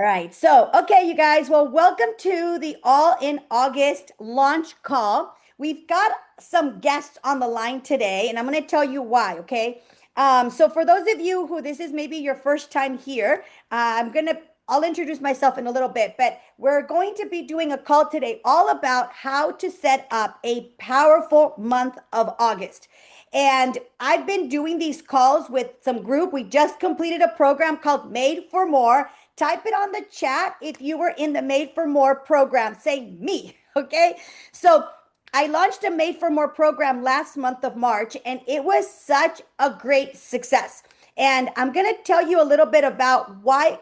All right. So, okay, you guys. Well, welcome to the All in August launch call. We've got some guests on the line today, and I'm going to tell you why. Okay. So, for those of you who this is maybe your first time here, I'll introduce myself in a little bit, but we're going to be doing a call today all about how to set up a powerful month of August. And I've been doing these calls with some group. We just completed a program called Made for More. Type it on the chat if you were in the Made for More program. Say me, okay? So I launched a Made for More program last month of March, and it was such a great success. And I'm going to tell you a little bit about why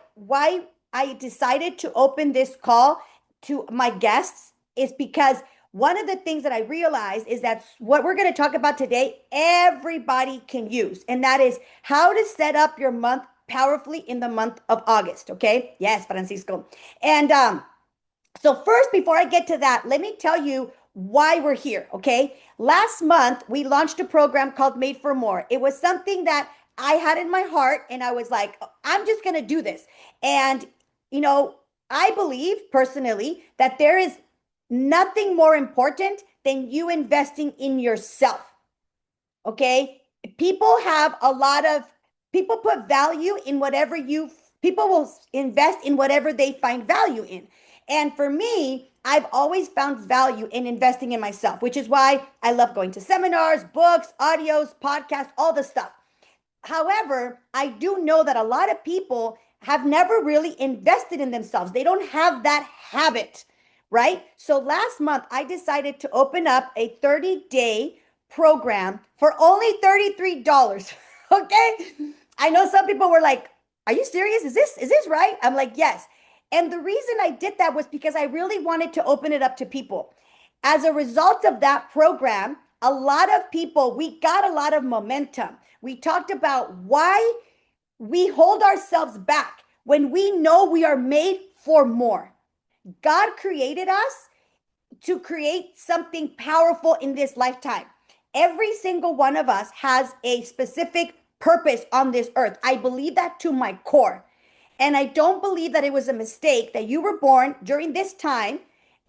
I decided to open this call to my guests is because one of the things that I realized is that what we're going to talk about today, everybody can use, and that is how to set up your month powerfully in the month of August. Okay. Yes, Francisco. And so, first, before I get to that, let me tell you why we're here. Okay. Last month, we launched a program called Made for More. It was something that I had in my heart, and I was like, I'm just going to do this. And, you know, I believe personally that there is nothing more important than you investing in yourself. Okay. People have a lot of people put value in whatever you people will invest in whatever they find value in. And for me, I've always found value in investing in myself, which is why I love going to seminars, books, audios, podcasts, all the stuff. However, I do know that a lot of people have never really invested in themselves. They don't have that habit, right? So last month, I decided to open up a 30-day program for only $33. Okay. I know some people were like, are you serious? Is this right? I'm like, yes. And the reason I did that was because I really wanted to open it up to people. As a result of that program, a lot of people, we got a lot of momentum. We talked about why we hold ourselves back when we know we are made for more. God created us to create something powerful in this lifetime. Every single one of us has a specific purpose on this earth. I believe that to my core. And I don't believe that it was a mistake that you were born during this time,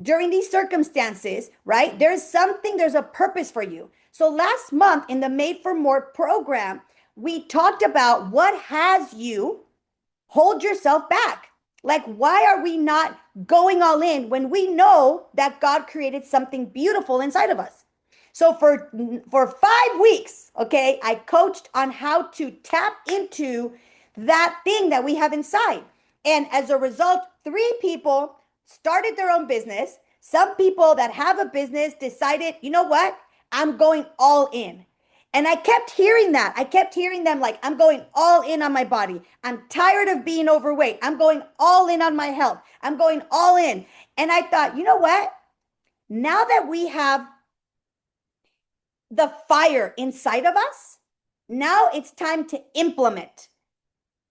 during these circumstances, right? There's a purpose for you. So last month in the Made for More program, we talked about what has you hold yourself back. Like, why are we not going all in when we know that God created something beautiful inside of us? So for 5 weeks, okay, I coached on how to tap into that thing that we have inside. And as a result, 3 people started their own business. Some people that have a business decided, you know what? I'm going all in. And I kept hearing that. I kept hearing them like, I'm going all in on my body. I'm tired of being overweight. I'm going all in on my health. I'm going all in. And I thought, you know what? Now that we have the fire inside of us, now it's time to implement.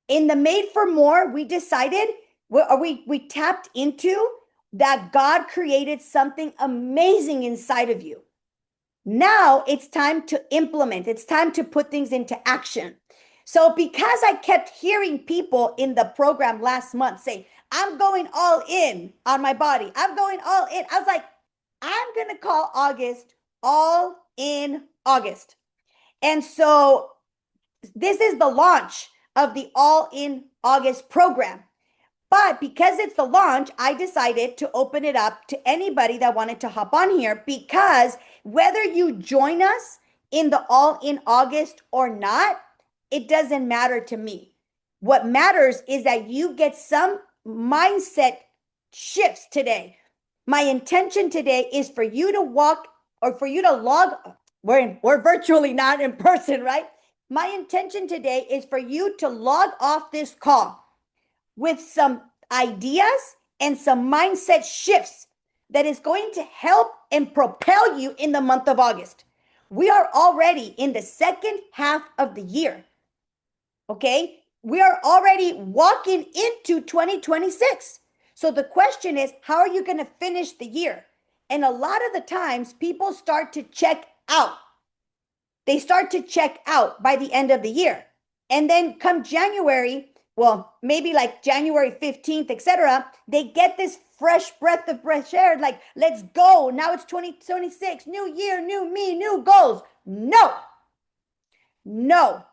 In the Made for More, we decided, we tapped into that God created something amazing inside of you. Now it's time to implement. It's time to put things into action. So because I kept hearing people in the program last month say, I'm going all in on my body. I'm going all in. I was like, I'm going to call August All in August. And so this is the launch of the All in August program. But because it's the launch, I decided to open it up to anybody that wanted to hop on here, because whether you join us in the All in August or not, it doesn't matter to me. What matters is that you get some mindset shifts today. My intention today is for you to walk or for you to log. We're virtually not in person, right? My intention today is for you to log off this call with some ideas and some mindset shifts that is going to help and propel you in the month of August. We are already in the second half of the year. Okay? We are already walking into 2026. So the question is, how are you going to finish the year? And a lot of the times people start to check out. They start to check out by the end of the year. And then come January, well, maybe like January 15th, etc., they get this fresh breath of fresh air, like, let's go. Now it's 2026, new year, new me, new goals. No, no,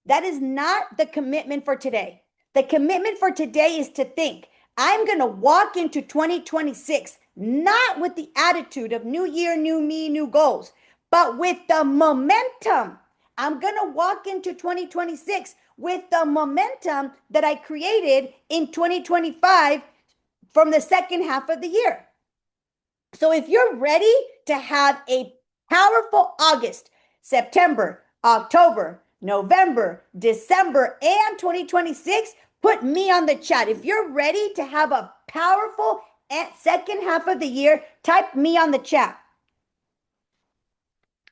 that is not the commitment for today. The commitment for today is to think, I'm going to walk into 2026, not with the attitude of new year, new me, new goals, but with the momentum. I'm going to walk into 2026 with the momentum that I created in 2025 from the second half of the year. So if you're ready to have a powerful August, September, October, November, December, and 2026, put me on the chat. If you're ready to have a powerful second half of the year, type me on the chat.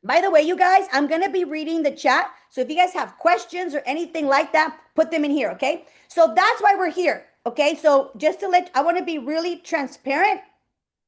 By the way, you guys, I'm going to be reading the chat. So if you guys have questions or anything like that, put them in here, okay? So that's why we're here, okay? So just to I want to be really transparent.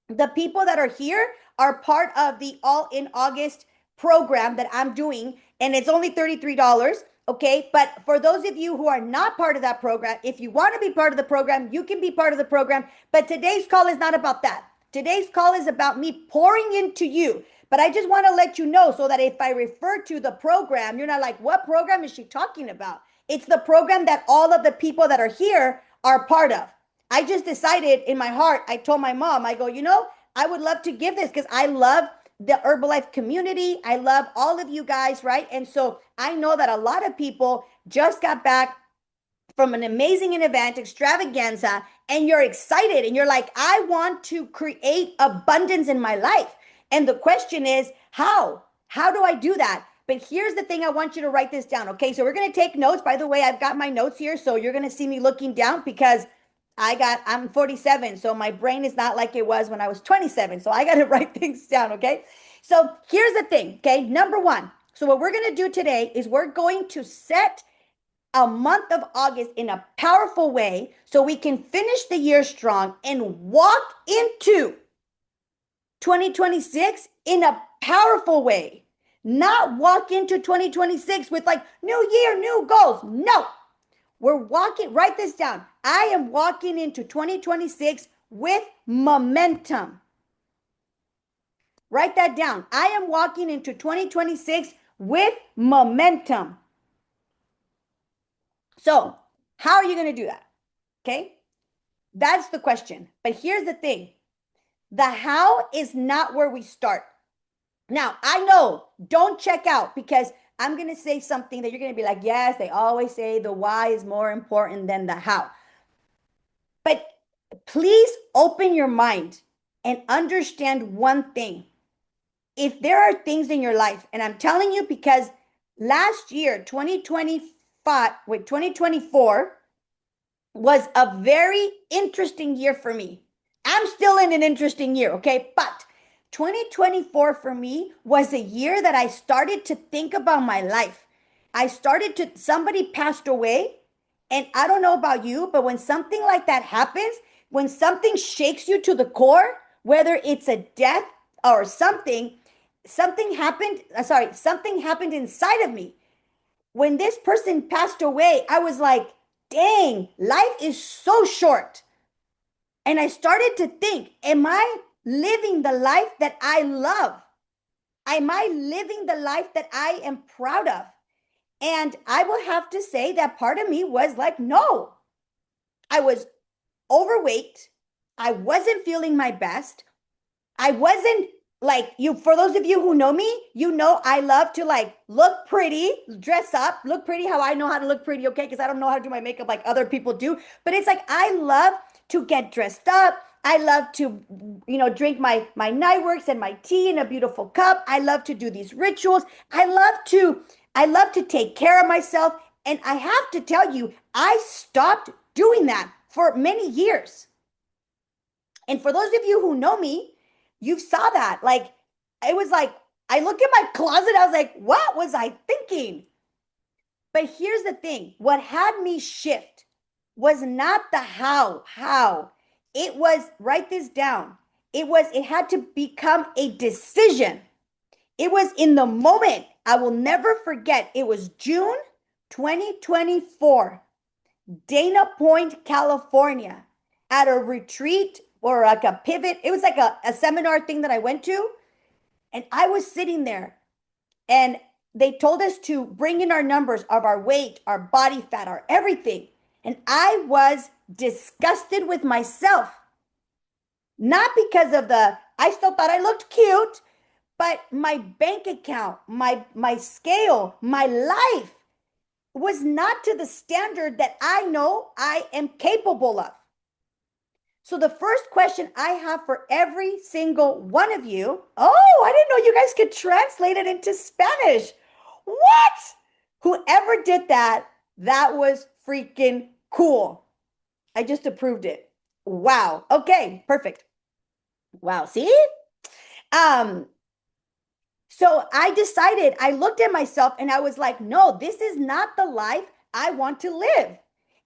The people that are here are part of the All in August program that I'm doing, and it's only $33, okay? But for those of you who are not part of that program, if you want to be part of the program, you can be part of the program. But today's call is not about that. Today's call is about me pouring into you. But I just want to let you know so that if I refer to the program, you're not like, what program is she talking about? It's the program that all of the people that are here are part of. I just decided in my heart, I told my mom, I go, I would love to give this because I love the Herbalife community. I love all of you guys, right? And so I know that a lot of people just got back from an amazing event, extravaganza, and you're excited and you're like, I want to create abundance in my life. And the question is, how? How do I do that? But here's the thing, I want you to write this down, okay? So we're going to take notes. By the way, I've got my notes here, so you're going to see me looking down because I'm 47, so my brain is not like it was when I was 27. So I got to write things down, okay? So here's the thing, okay? Number one. So what we're going to do today is we're going to set a month of August in a powerful way so we can finish the year strong and walk into 2026 in a powerful way. Not walk into 2026 with like new year, new goals. No. We're walking, write this down. I am walking into 2026 with momentum. Write that down. I am walking into 2026 with momentum. So, how are you going to do that? Okay? That's the question. But here's the thing. The how is not where we start. Now, I know, don't check out because I'm going to say something that you're going to be like, yes, they always say the why is more important than the how. But please open your mind and understand one thing. If there are things in your life, and I'm telling you because last year, 2024 was a very interesting year for me. I'm still in an interesting year, okay? But 2024 for me was a year that I started to think about my life. Somebody passed away, and I don't know about you, but when something like that happens, when something shakes you to the core, whether it's a death or something happened inside of me. When this person passed away, I was like, dang, life is so short. And I started to think, am I living the life that I love? Am I living the life that I am proud of? And I will have to say that part of me was like, no. I was overweight. I wasn't feeling my best. I wasn't like you. For those of you who know me, I love to like look pretty, dress up, look pretty how I know how to look pretty, okay? Because I don't know how to do my makeup like other people do. But it's like I love to get dressed up. I love to, drink my night works and my tea in a beautiful cup. I love to do these rituals. I love to take care of myself. And I have to tell you, I stopped doing that for many years. And for those of you who know me, you saw that. Like, it was like, I look at my closet, I was like, what was I thinking? But here's the thing. What had me shift was not the how. It was, write this down. It had to become a decision. It was in the moment. I will never forget. It was June 2024. Dana Point, California, at a retreat or like a pivot. It was like a seminar thing that I went to. And I was sitting there and they told us to bring in our numbers of our weight, our body fat, our everything. And I was disgusted with myself. Not because of I still thought I looked cute, but my bank account, my scale, my life was not to the standard that I know I am capable of. So the first question I have for every single one of you, oh, I didn't know you guys could translate it into Spanish. What? Whoever did that, that was freaking cool. I just approved it. Wow. Okay, perfect. Wow, see? Um so I decided, I looked at myself and I was like, no, this is not the life I want to live.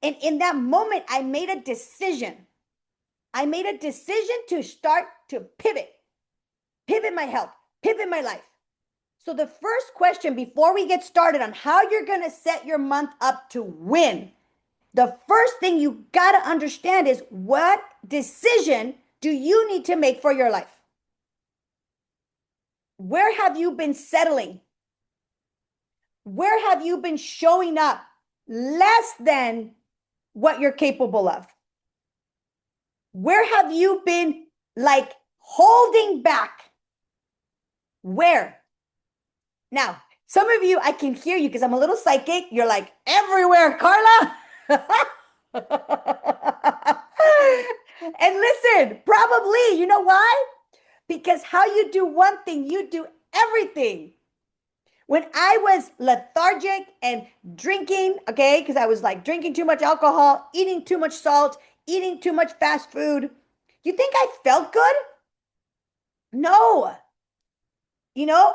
And in that moment, I made a decision. I made a decision to start to pivot my health, pivot my life. So, the first question before we get started on how you're going to set your month up to win, the first thing you got to understand is what decision do you need to make for your life? Where have you been settling? Where have you been showing up less than what you're capable of? Where have you been like holding back? Where? Now, some of you, I can hear you because I'm a little psychic. You're like, everywhere, Karla. And listen, probably, you know why? Because how you do one thing, you do everything. When I was lethargic and drinking, okay, because I was like drinking too much alcohol, eating too much salt, eating too much fast food, you think I felt good? No.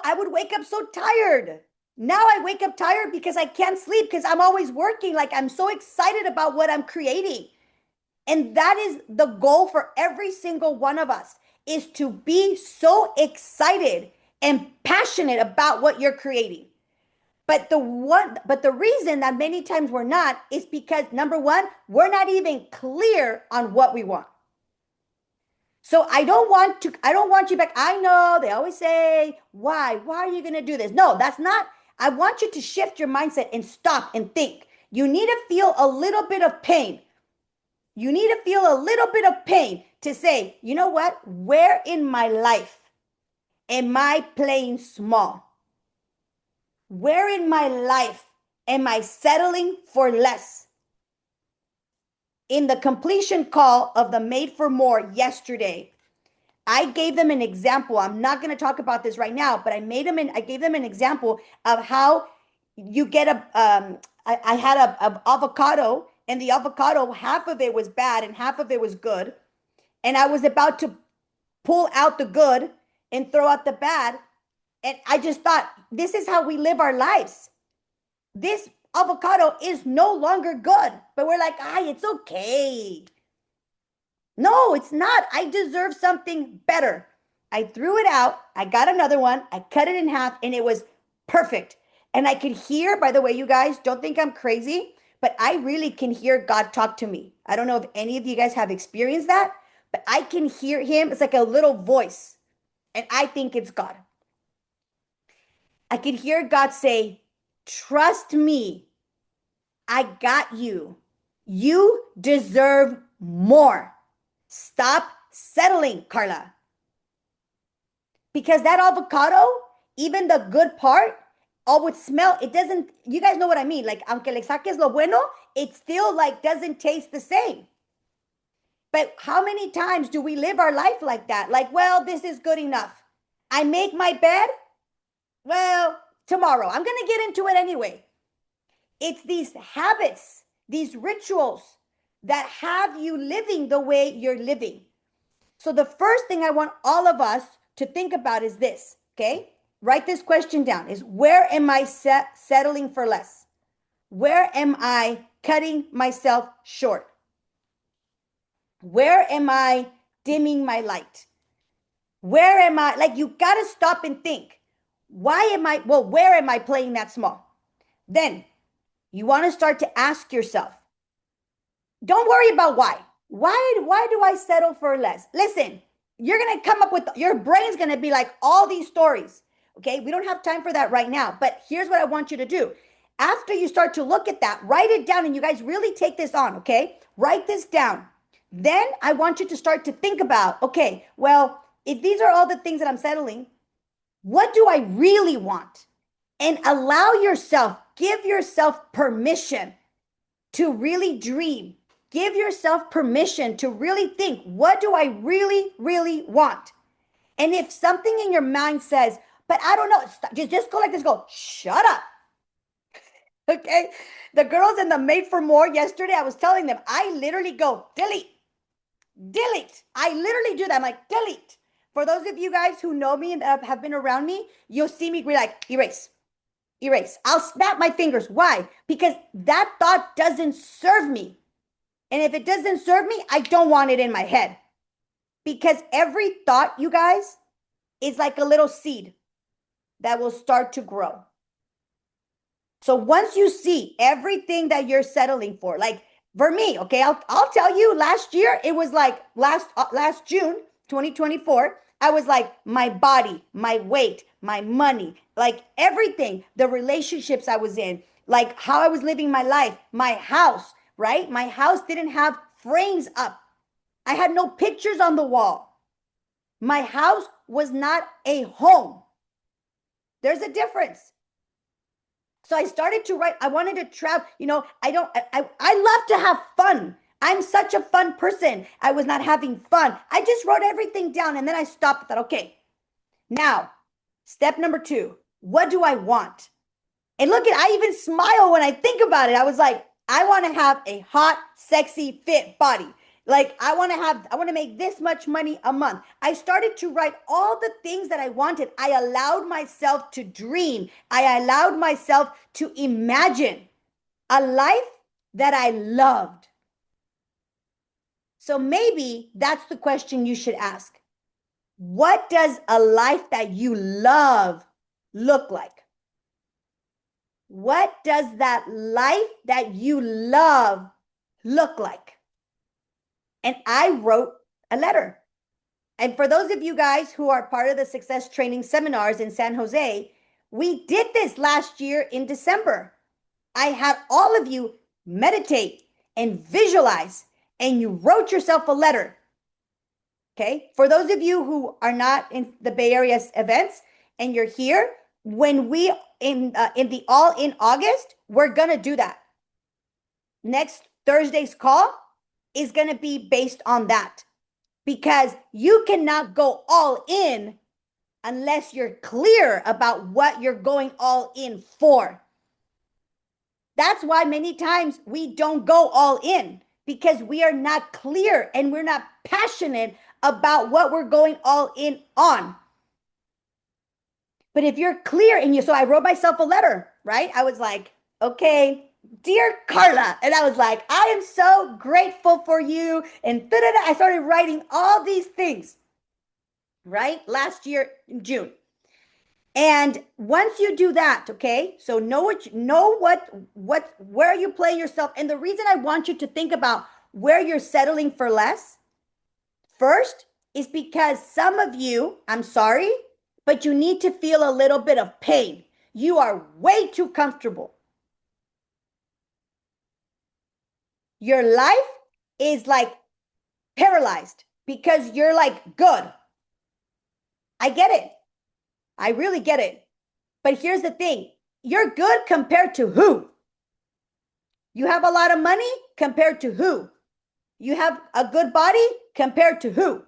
I would wake up so tired. Now I wake up tired because I can't sleep because I'm always working. Like I'm so excited about what I'm creating. And that is the goal for every single one of us is to be so excited and passionate about what you're creating. But the reason that many times we're not is because number one, we're not even clear on what we want. So I don't want you back. I know they always say, why are you going to do this? No, that's not. I want you to shift your mindset and stop and think. You need to feel a little bit of pain. You need to feel a little bit of pain to say, you know what? Where in my life am I playing small? Where in my life am I settling for less? In the completion call of the Made for More yesterday, I gave them an example. I'm not going to talk about this right now, but I gave them an example of how you get I had a avocado, and the avocado, half of it was bad and half of it was good. And I was about to pull out the good and throw out the bad. And I just thought, this is how we live our lives. This avocado is no longer good, but we're like, it's okay. No, it's not. I deserve something better. I threw it out. I got another one. I cut it in half and it was perfect. And I could hear, by the way, you guys don't think I'm crazy, but I really can hear God talk to me. I don't know if any of you guys have experienced that, but I can hear him. It's like a little voice. And I think it's God. I can hear God say, trust me. I got you. You deserve more. Stop settling, Karla. Because that avocado, even the good part, all would smell, it doesn't, you guys know what I mean. Like, aunque le saques lo bueno, it still like doesn't taste the same. But how many times do we live our life like that? Like, well, this is good enough. I make my bed. Well, tomorrow. I'm going to get into it anyway. It's these habits, these rituals that have you living the way you're living. So the first thing I want all of us to think about is this, okay? Write this question down, is where am I settling for less? Where am I cutting myself short? Where am I dimming my light? Where am I, like you got to stop and think, where am I playing that small? Then you want to start to ask yourself, Don't worry about why. Why do I settle for less? Listen, you're going to come up with, your brain's going to be like all these stories. Okay? We don't have time for that right now, but here's what I want you to do. After you start to look at that, write it down, and you guys really take this on, okay? Write this down. Then I want you to start to think about, okay, well, if these are all the things that I'm settling, what do I really want? And allow yourself, give yourself permission to really dream. Give yourself permission to really think, what do I really, really want? And if something in your mind says, but I don't know, just go like this, go, shut up. Okay. The girls in the Made for More yesterday, I was telling them, I literally go, delete, delete. I literally do that. I'm like, delete. For those of you guys who know me and have been around me, you'll see me be like, erase, erase. I'll snap my fingers. Why? Because that thought doesn't serve me. And if it doesn't serve me, I don't want it in my head. Because every thought, you guys, is like a little seed that will start to grow. So once you see everything that you're settling for, like for me, okay, I'll tell you, last year, it was like last June 2024, I was like, my body, my weight, my money, like everything, the relationships I was in, like how I was living my life, my house, right? My house didn't have frames up. I had no pictures on the wall. My house was not a home. There's a difference. So I started to write. I wanted to travel. I love to have fun. I'm such a fun person. I was not having fun. I just wrote everything down, and then I stopped and thought, okay, now, step number 2, what do I want? And look at, I even smile when I think about it. I was like, I want to have a hot, sexy, fit body. Like I want to make this much money a month. I started to write all the things that I wanted. I allowed myself to dream. I allowed myself to imagine a life that I loved. So maybe that's the question you should ask. What does a life that you love look like? What does that life that you love look like? And I wrote a letter. And for those of you guys who are part of the success training seminars in San Jose, we did this last year in December. I had all of you meditate and visualize, and you wrote yourself a letter. Okay. For those of you who are not in the Bay Area events and you're here, when we in the All in August, we're gonna do that. Next Thursday's call is gonna be based on that, because you cannot go all in unless you're clear about what you're going all in for. That's why many times we don't go all in, because we are not clear and we're not passionate about what we're going all in on. But if you're clear and so I wrote myself a letter, right? I was like, okay, dear Karla. And I was like, I am so grateful for you. And I started writing all these things, right? Last year in June. And once you do that, okay, so where you play yourself. And the reason I want you to think about where you're settling for less first is because some of you, I'm sorry, but you need to feel a little bit of pain. You are way too comfortable. Your life is like paralyzed because you're like good. I get it. I really get it. But here's the thing. You're good compared to who? You have a lot of money compared to who? You have a good body compared to who?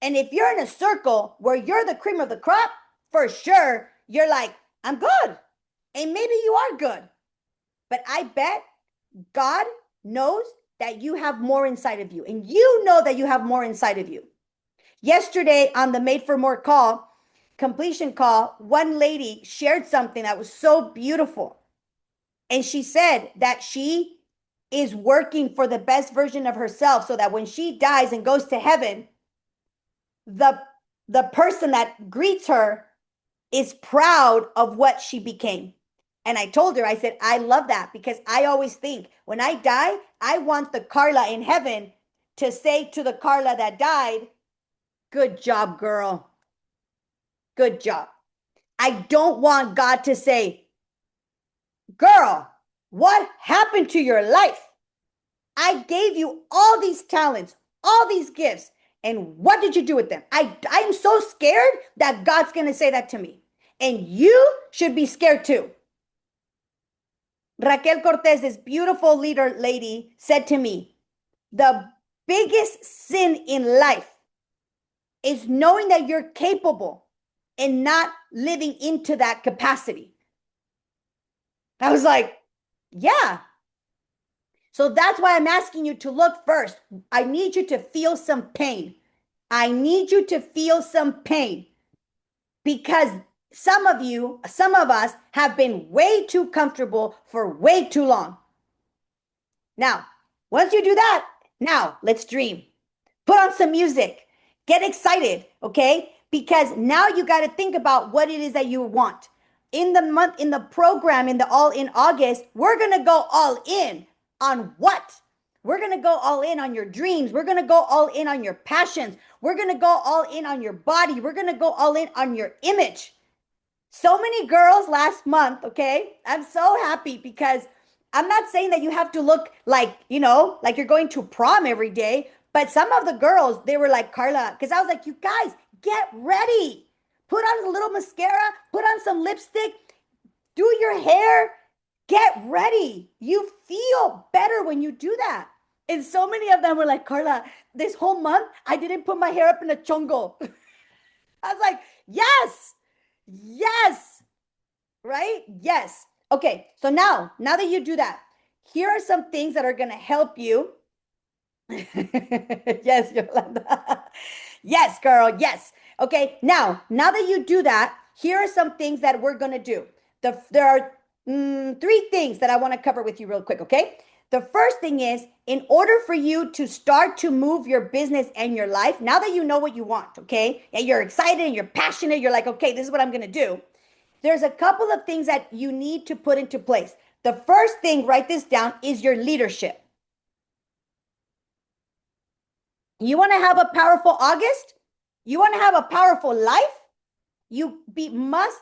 And if you're in a circle where you're the cream of the crop, for sure, you're like, I'm good. And maybe you are good. But I bet God knows that you have more inside of you. And you know that you have more inside of you. Yesterday on the Made for More call, completion call, one lady shared something that was so beautiful. And she said that she is working for the best version of herself so that when she dies and goes to heaven, the person that greets her is proud of what she became. And I told her, I said, I love that because I always think when I die, I want the Karla in heaven to say to the Karla that died, good job, girl. Good job. I don't want God to say, girl, what happened to your life? I gave you all these talents, all these gifts, and what did you do with them? I'm so scared that God's going to say that to me. And you should be scared too. Raquel Cortez, this beautiful leader lady, said to me, the biggest sin in life is knowing that you're capable and not living into that capacity. I was like, yeah. So that's why I'm asking you to look first. I need you to feel some pain. I need you to feel some pain because some of you, some of us have been way too comfortable for way too long. Now, once you do that, now let's dream. Put on some music. Get excited, okay? Because now you got to think about what it is that you want. In the month, in the program, in the All In August, we're going to go all in on what? We're going to go all in on your dreams. We're going to go all in on your passions. We're going to go all in on your body. We're going to go all in on your image. So many girls last month, okay? I'm so happy because I'm not saying that you have to look like, like you're going to prom every day, but some of the girls, they were like, Karla, because I was like, you guys, get ready. Put on a little mascara, put on some lipstick, do your hair, get ready. You feel better when you do that. And so many of them were like, Karla, this whole month, I didn't put my hair up in a chongo. I was like, yes, yes, right? Yes. Okay, so now that you do that, here are some things that are going to help you. Yes, Yolanda. Yes, girl. Yes. Okay, now that you do that, here are some things that we're going to do. There are three things that I want to cover with you real quick, okay? The first thing is, in order for you to start to move your business and your life, now that you know what you want, okay, and you're excited and you're passionate, you're like, okay, this is what I'm going to do. There's a couple of things that you need to put into place. The first thing, write this down, is your leadership. You want to have a powerful August? You want to have a powerful life? Must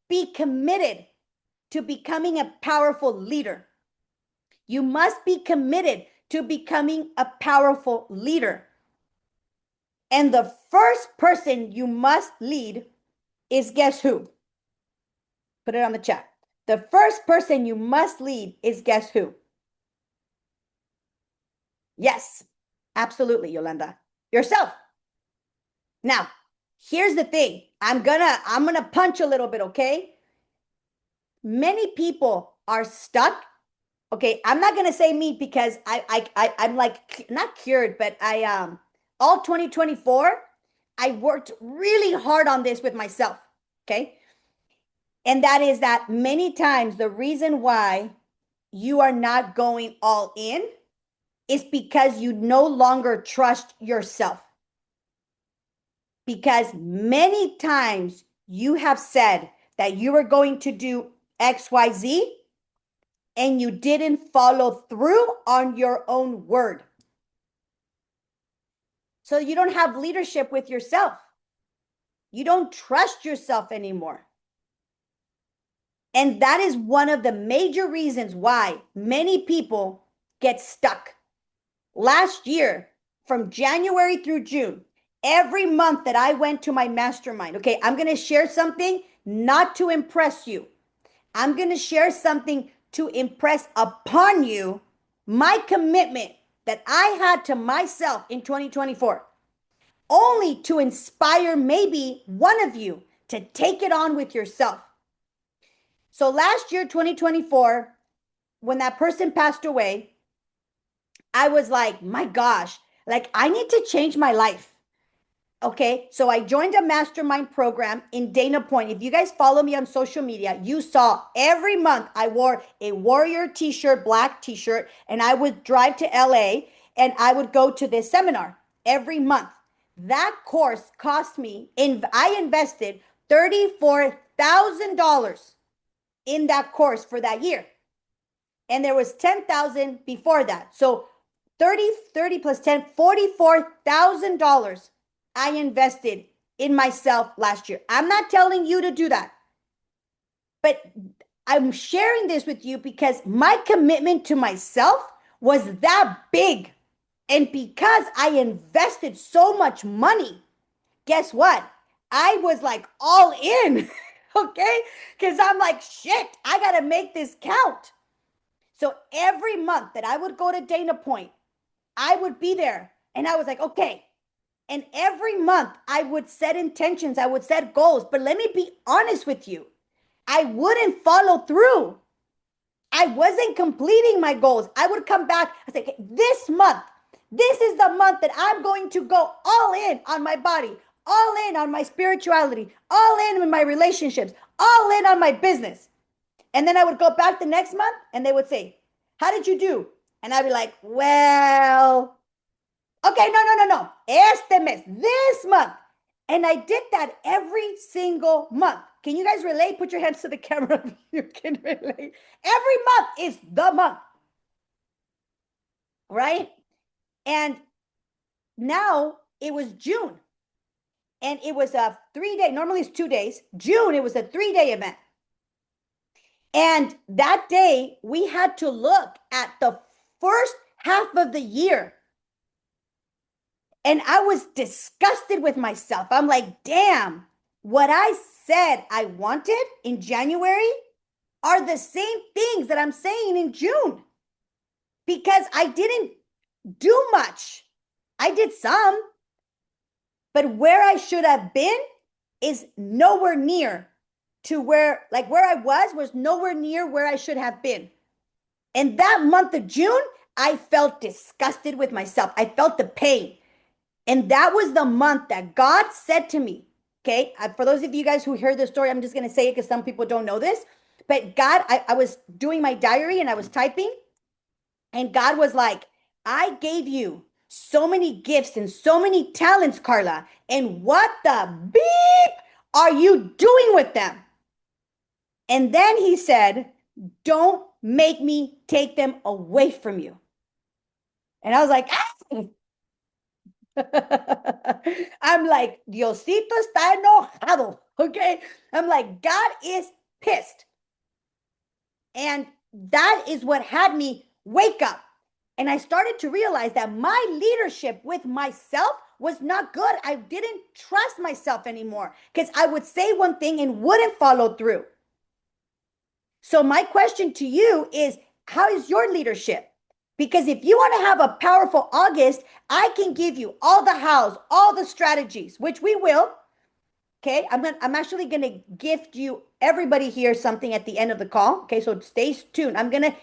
be committed to becoming a powerful leader. You must be committed to becoming a powerful leader. And the first person you must lead is guess who? Put it on the chat. The first person you must lead is guess who? Yes, absolutely, Yolanda. Yourself. Now, here's the thing. I'm gonna punch a little bit, okay? Many people are stuck. Okay, I'm not gonna say me because I'm like not cured, but all 2024, I worked really hard on this with myself. Okay. And that is that many times the reason why you are not going all in is because you no longer trust yourself. Because many times you have said that you were going to do XYZ and you didn't follow through on your own word. So you don't have leadership with yourself. You don't trust yourself anymore. And that is one of the major reasons why many people get stuck. Last year, from January through June, every month that I went to my mastermind, okay, I'm going to share something not to impress you. I'm going to share something to impress upon you my commitment that I had to myself in 2024, only to inspire maybe one of you to take it on with yourself. So last year, 2024, when that person passed away, I was like, my gosh, like I need to change my life. Okay, so I joined a mastermind program in Dana Point. If you guys follow me on social media, you saw every month I wore a Warrior t-shirt, black t-shirt, and I would drive to LA and I would go to this seminar every month. That course cost me, I invested $34,000 in that course for that year. And there was 10,000 before that. So 30 plus 10, $44,000 I invested in myself last year. I'm not telling you to do that. But I'm sharing this with you because my commitment to myself was that big. And because I invested so much money, guess what? I was like all in, okay? Because I'm like, shit, I got to make this count. So every month that I would go to Dana Point, I would be there. And I was like, okay. And every month I would set intentions, I would set goals. But let me be honest with you, I wouldn't follow through. I wasn't completing my goals. I would come back. I say, okay, this month, this is the month that I'm going to go all in on my body, all in on my spirituality, all in my relationships, all in on my business. And then I would go back the next month and they would say, how did you do? And I'd be like, well, okay, no. Este mes, this month. And I did that every single month. Can you guys relate? Put your hands to the camera if you can relate. Every month is the month, right? And now it was June. And it was a 3-day, normally it's 2 days. June, it was a 3-day event. And that day, we had to look at the first half of the year. And I was disgusted with myself. I'm like, damn, what I said I wanted in January are the same things that I'm saying in June. Because I didn't do much. I did some. But where I should have been is nowhere near to where I was nowhere near where I should have been. And that month of June, I felt disgusted with myself. I felt the pain. And that was the month that God said to me, okay, for those of you guys who heard the story, I'm just going to say it because some people don't know this. But God, I was doing my diary and I was typing. And God was like, I gave you so many gifts and so many talents, Karla. And what the beep are you doing with them? And then he said, don't make me take them away from you. And I was like, ah. I'm like, Diosito está enojado, okay? I'm like, God is pissed. And that is what had me wake up. And I started to realize that my leadership with myself was not good. I didn't trust myself anymore because I would say one thing and wouldn't follow through. So my question to you is, how is your leadership? Because if you want to have a powerful August, I can give you all the hows, all the strategies, which we will. Okay, I'm actually going to gift you, everybody here, something at the end of the call. Okay, so stay tuned. I'm going to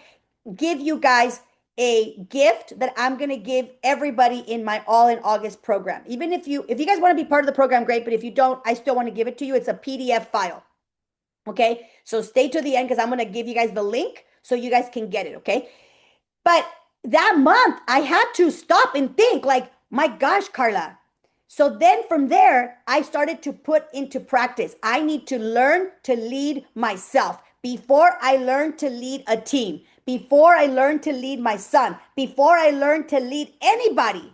give you guys a gift that I'm going to give everybody in my All in August program. Even if you guys want to be part of the program, great. But if you don't, I still want to give it to you. It's a PDF file. Okay, so stay to the end because I'm going to give you guys the link so you guys can get it. Okay, but that month I had to stop and think like, my gosh, Karla. So then from there, I started to put into practice. I need to learn to lead myself before I learn to lead a team, before I learn to lead my son, before I learn to lead anybody.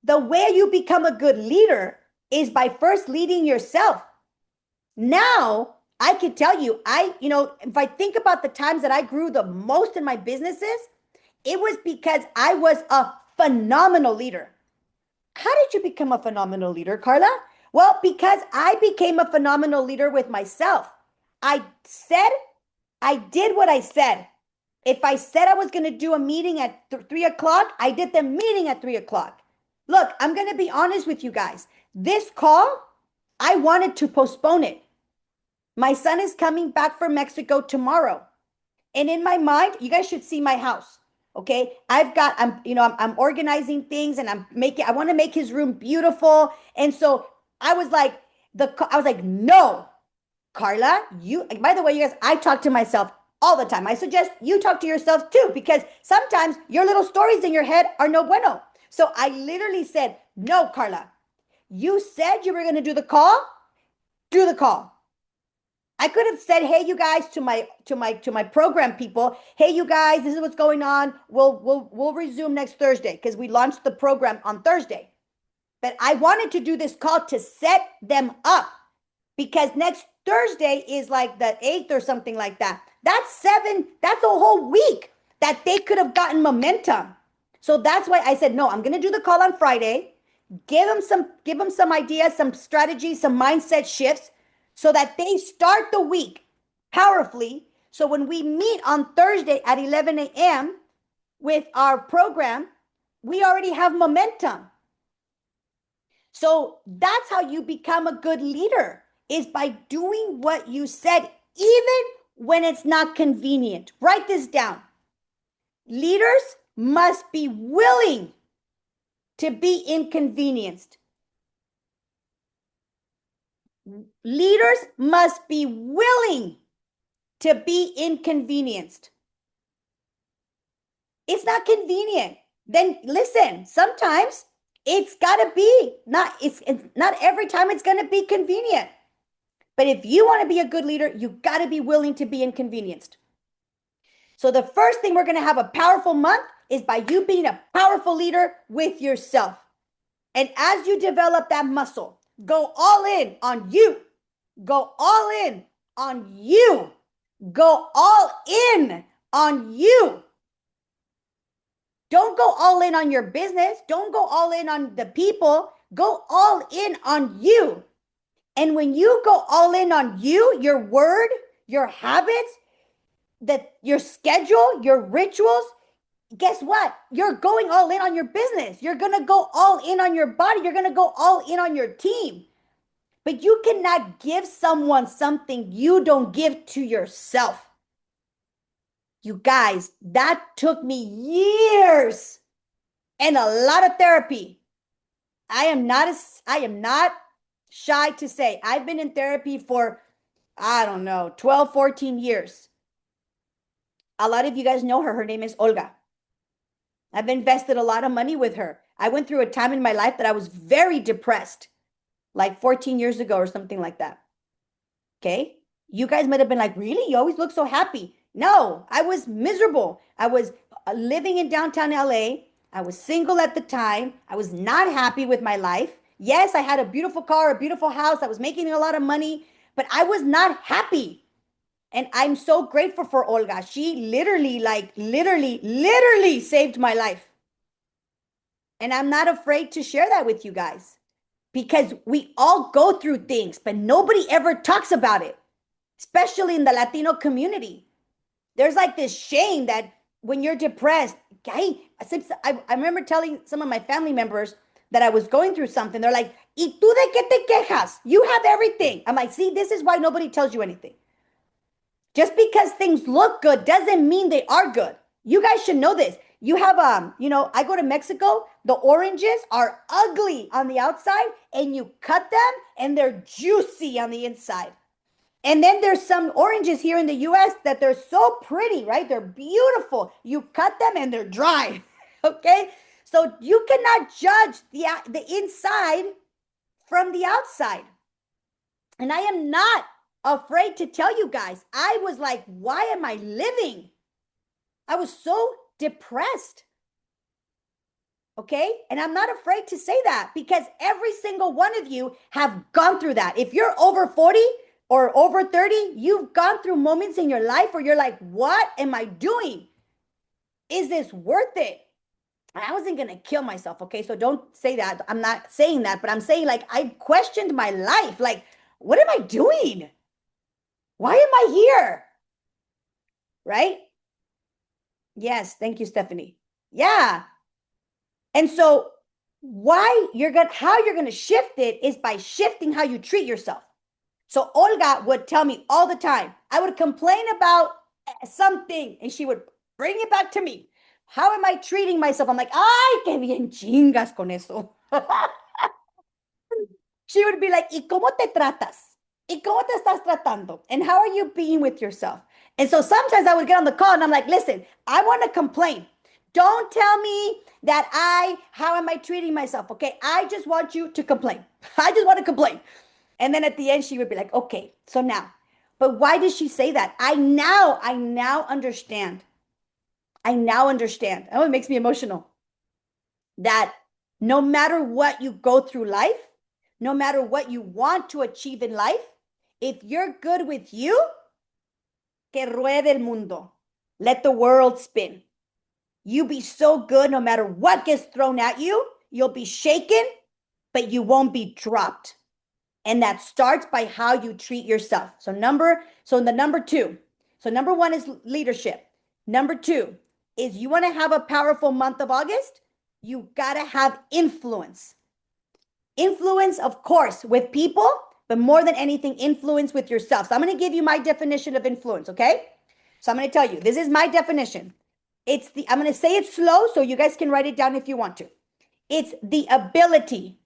The way you become a good leader is by first leading yourself. Now, I can tell you, if I think about the times that I grew the most in my businesses, it was because I was a phenomenal leader. How did you become a phenomenal leader, Karla? Well, because I became a phenomenal leader with myself. I did what I said. If I said I was going to do a meeting at 3 o'clock, I did the meeting at 3 o'clock. Look, I'm going to be honest with you guys. This call, I wanted to postpone it. My son is coming back from Mexico tomorrow. And in my mind, you guys should see my house. Okay. I'm organizing things and I want to make his room beautiful. And so I was like, no, Karla, by the way, you guys, I talk to myself all the time. I suggest you talk to yourself too, because sometimes your little stories in your head are no bueno. So I literally said, no, Karla, you said you were going to do the call. I could have said, "Hey, you guys," to my program people. "Hey, you guys, this is what's going on. We'll resume next Thursday because we launched the program on Thursday." But I wanted to do this call to set them up because next Thursday is like the 8th or something like that. That's 7. That's a whole week that they could have gotten momentum. So that's why I said, no, I'm going to do the call on Friday. Give them some ideas, some strategies, some mindset shifts so that they start the week powerfully. So when we meet on Thursday at 11 a.m. with our program, we already have momentum. So that's how you become a good leader, is by doing what you said, even when it's not convenient. Write this down. Leaders must be willing to be inconvenienced. Leaders must be willing to be inconvenienced. It's not convenient. Then listen, sometimes it's got to be it's not every time it's going to be convenient. But if you want to be a good leader, you got to be willing to be inconvenienced. So the first thing we're going to have a powerful month is by you being a powerful leader with yourself. And as you develop that muscle, go all in on you. Go all in on you. Go all in on you. Don't go all in on your business. Don't go all in on the people. Go all in on you. And when you go all in on you, your word, your habits, your schedule, your rituals, guess what? You're going all in on your business. You're going to go all in on your body. You're going to go all in on your team. But you cannot give someone something you don't give to yourself. You guys, that took me years and a lot of therapy. I am not shy to say I've been in therapy for, I don't know, 12, 14 years. A lot of you guys know her. Her name is Olga. I've invested a lot of money with her. I went through a time in my life that I was very depressed, like 14 years ago or something like that. Okay? You guys might have been like, really? You always look so happy. No, I was miserable. I was living in downtown LA. I was single at the time. I was not happy with my life. Yes, I had a beautiful car, a beautiful house. I was making a lot of money, but I was not happy. And I'm so grateful for Olga. She literally saved my life. And I'm not afraid to share that with you guys because we all go through things, but nobody ever talks about it, especially in the Latino community. There's like this shame that when you're depressed, I remember telling some of my family members that I was going through something. They're like, ¿Y tú de qué te quejas? You have everything. I'm like, see, this is why nobody tells you anything. Just because things look good doesn't mean they are good. You guys should know this. You have I go to Mexico, the oranges are ugly on the outside and you cut them and they're juicy on the inside. And then there's some oranges here in the US that they're so pretty, right? They're beautiful. You cut them and they're dry. Okay? So you cannot judge the inside from the outside. And I am not afraid to tell you guys, I was like, why am I living? I was so depressed. Okay? And I'm not afraid to say that because every single one of you have gone through that. If you're over 40 or over 30, you've gone through moments in your life where you're like, what am I doing? Is this worth it? I wasn't going to kill myself. Okay? So don't say that. I'm not saying that, but I'm saying like, I questioned my life. Like, what am I doing? Why am I here? Right? Yes. Thank you, Stephanie. Yeah. And so how you're going to shift it is by shifting how you treat yourself. So Olga would tell me all the time, I would complain about something and she would bring it back to me. How am I treating myself? I'm like, ay, qué bien chingas con eso. She would be like, ¿y cómo te tratas? ¿Y cómo te estás tratando? And how are you being with yourself? And so sometimes I would get on the call and I'm like, listen, I want to complain. Don't tell me that how am I treating myself? Okay. I just want you to complain. I just want to complain. And then at the end, she would be like, okay, so now But why did she say that? I now understand. I now understand. Oh, it makes me emotional that no matter what you go through life, no matter what you want to achieve in life, if you're good with you, que ruede el mundo. Let the world spin. You be so good no matter what gets thrown at you, you'll be shaken, but you won't be dropped. And that starts by how you treat yourself. So the number two. So number one is leadership. Number two is you want to have a powerful month of August, you got to have influence. Influence, of course, with people, but more than anything, influence with yourself. So I'm going to give you my definition of influence, okay? So I'm going to tell you, this is my definition. I'm going to say it slow so you guys can write it down if you want to. It's the ability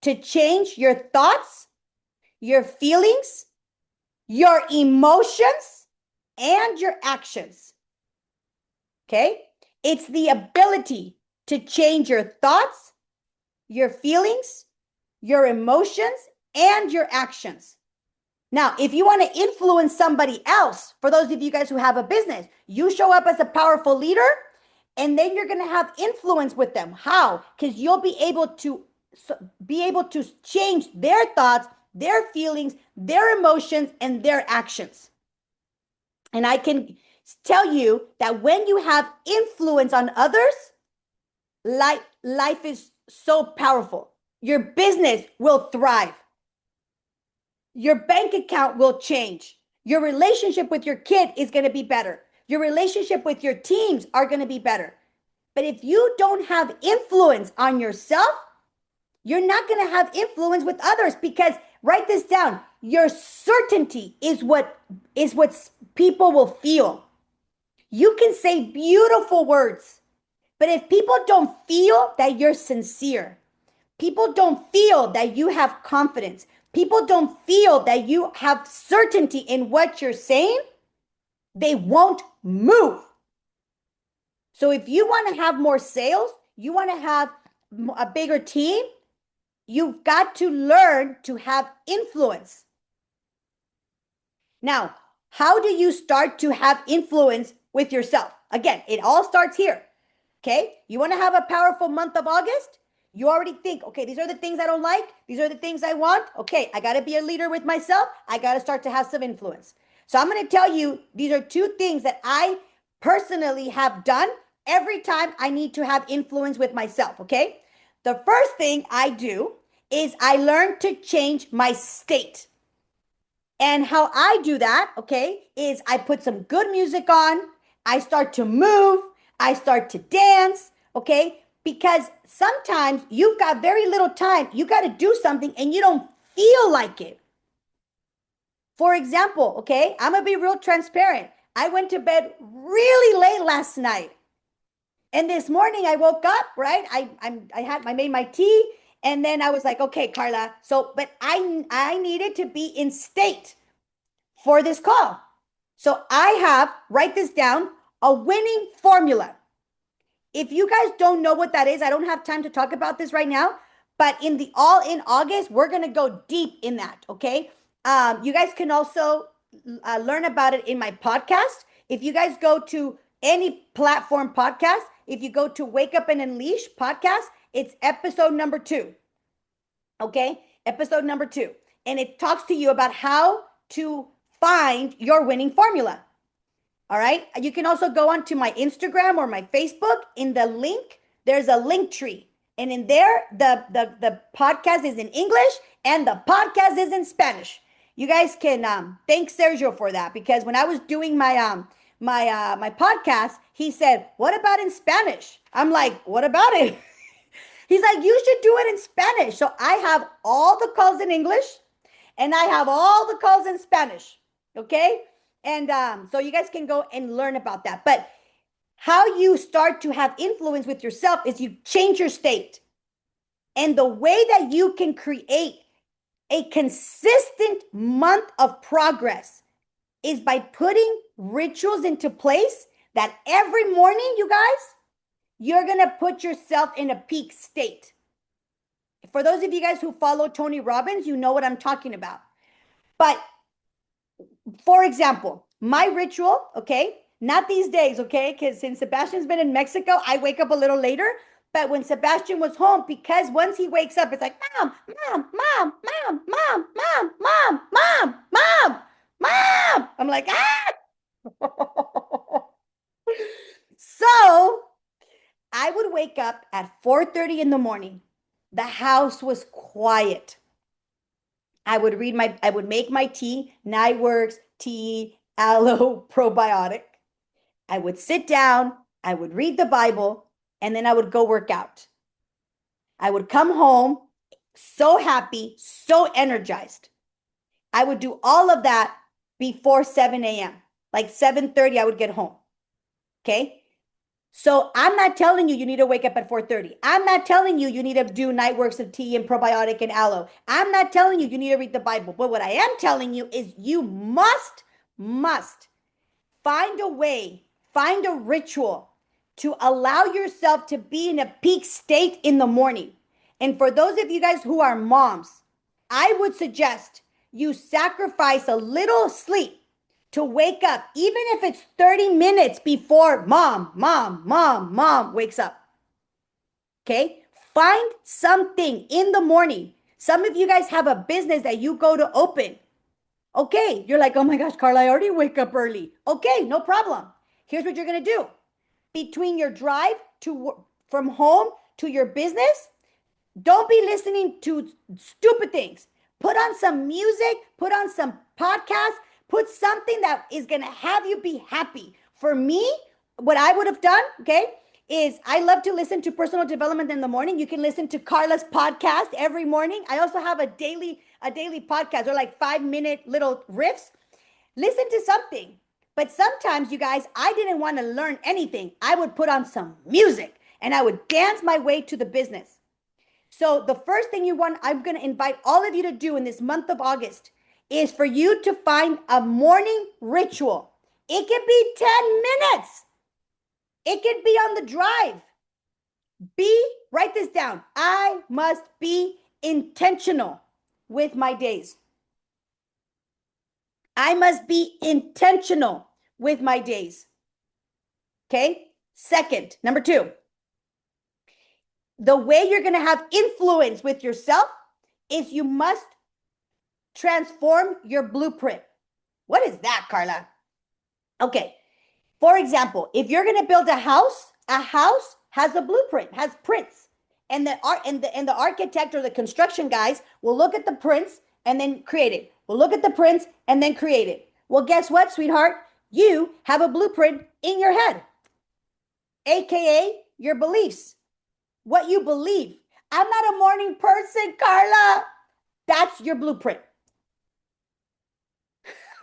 to change your thoughts, your feelings, your emotions, and your actions. Okay? It's the ability to change your thoughts, your feelings, your emotions, and your actions. Now, if you want to influence somebody else, for those of you guys who have a business, you show up as a powerful leader, and then you're going to have influence with them. How? Because you'll be able to change their thoughts, their feelings, their emotions, and their actions. And I can tell you that when you have influence on others, life is so powerful. Your business will thrive. Your bank account will change. Your relationship with your kid is going to be better. Your relationship with your teams are going to be better. But if you don't have influence on yourself, you're not going to have influence with others, because write this down. Your certainty is what people will feel. You can say beautiful words, but if people don't feel that you're sincere, people don't feel that you have confidence, people don't feel that you have certainty in what you're saying, they won't move. So if you want to have more sales, you want to have a bigger team, you've got to learn to have influence. Now, how do you start to have influence with yourself? Again, it all starts here. Okay? You want to have a powerful month of August? You already think, okay, these are the things I don't like. These are the things I want. Okay, I got to be a leader with myself. I got to start to have some influence. So I'm going to tell you, these are two things that I personally have done every time I need to have influence with myself. Okay? The first thing I do is I learn to change my state. And how I do that, okay, is I put some good music on. I start to move. I start to dance, okay? Because sometimes you've got very little time. You got to do something and you don't feel like it. For example, okay, I'm going to be real transparent. I went to bed really late last night. And this morning I woke up, right? I made my tea, and then I was like, okay, Karla. So, but I needed to be in state for this call. So I have, write this down, a winning formula. If you guys don't know what that is, I don't have time to talk about this right now, but in the All in August, we're going to go deep in that, okay? You guys can also learn about it in my podcast. If you guys go to any platform podcast, if you go to Wake Up and Unleash podcast, it's episode number 2, okay? Episode number 2. And it talks to you about how to find your winning formula. All right. You can also go onto my Instagram or my Facebook. In the link, there's a link tree. And in there, the podcast is in English and the podcast is in Spanish. You guys can thank Sergio for that, because when I was doing my my podcast, he said, "What about in Spanish?" I'm like, "What about it?" He's like, "You should do it in Spanish." So I have all the calls in English and I have all the calls in Spanish. Okay? And so you guys can go and learn about that. But how you start to have influence with yourself is you change your state. And the way that you can create a consistent month of progress is by putting rituals into place that every morning, you guys, you're going to put yourself in a peak state. For those of you guys who follow Tony Robbins, you know what I'm talking about. But For example, my ritual, okay, not these days, okay, because since Sebastian's been in Mexico, I wake up a little later. But when Sebastian was home, because once he wakes up, it's like, mom, mom, mom, mom, mom, mom, mom, mom, mom, mom. I'm like, ah. So I would wake up at 4:30 in the morning. The house was quiet. I would make my tea, Nightworks, tea, aloe, probiotic. I would sit down, I would read the Bible, and then I would go work out. I would come home so happy, so energized. I would do all of that before 7 a.m. Like 7:30, I would get home. Okay. So I'm not telling you need to wake up at 4:30. I'm not telling you need to do night works of tea and probiotic and aloe. I'm not telling you need to read the Bible. But what I am telling you is you must find a way, find a ritual to allow yourself to be in a peak state in the morning. And for those of you guys who are moms, I would suggest you sacrifice a little sleep to wake up, even if it's 30 minutes before mom wakes up. Okay? Find something in the morning. Some of you guys have a business that you go to open. Okay, you're like, oh my gosh, Karla, I already wake up early. Okay, no problem. Here's what you're gonna do. Between your drive to from home to your business, don't be listening to stupid things. Put on some music, put on some podcasts, put something that is gonna have you be happy. For me, what I would have done, okay, is I love to listen to personal development in the morning. You can listen to Karla's podcast every morning. I also have a daily podcast, or like 5 minute little riffs. Listen to something. But sometimes, you guys, I didn't want to learn anything. I would put on some music and I would dance my way to the business. So the first thing I'm going to invite all of you to do in this month of August is for you to find a morning ritual. It could be 10 minutes. It could be on the drive. Write this down. I must be intentional with my days. I must be intentional with my days. Okay? Second, number 2, the way you're going to have influence with yourself is you must transform your blueprint. What is that, Karla? Okay. For example, if you're going to build a house has a blueprint, has prints. And the architect or the construction guys will look at the prints and then create it. We'll look at the prints and then create it. Well, guess what, sweetheart? You have a blueprint in your head, aka your beliefs, what you believe. I'm not a morning person, Karla. That's your blueprint.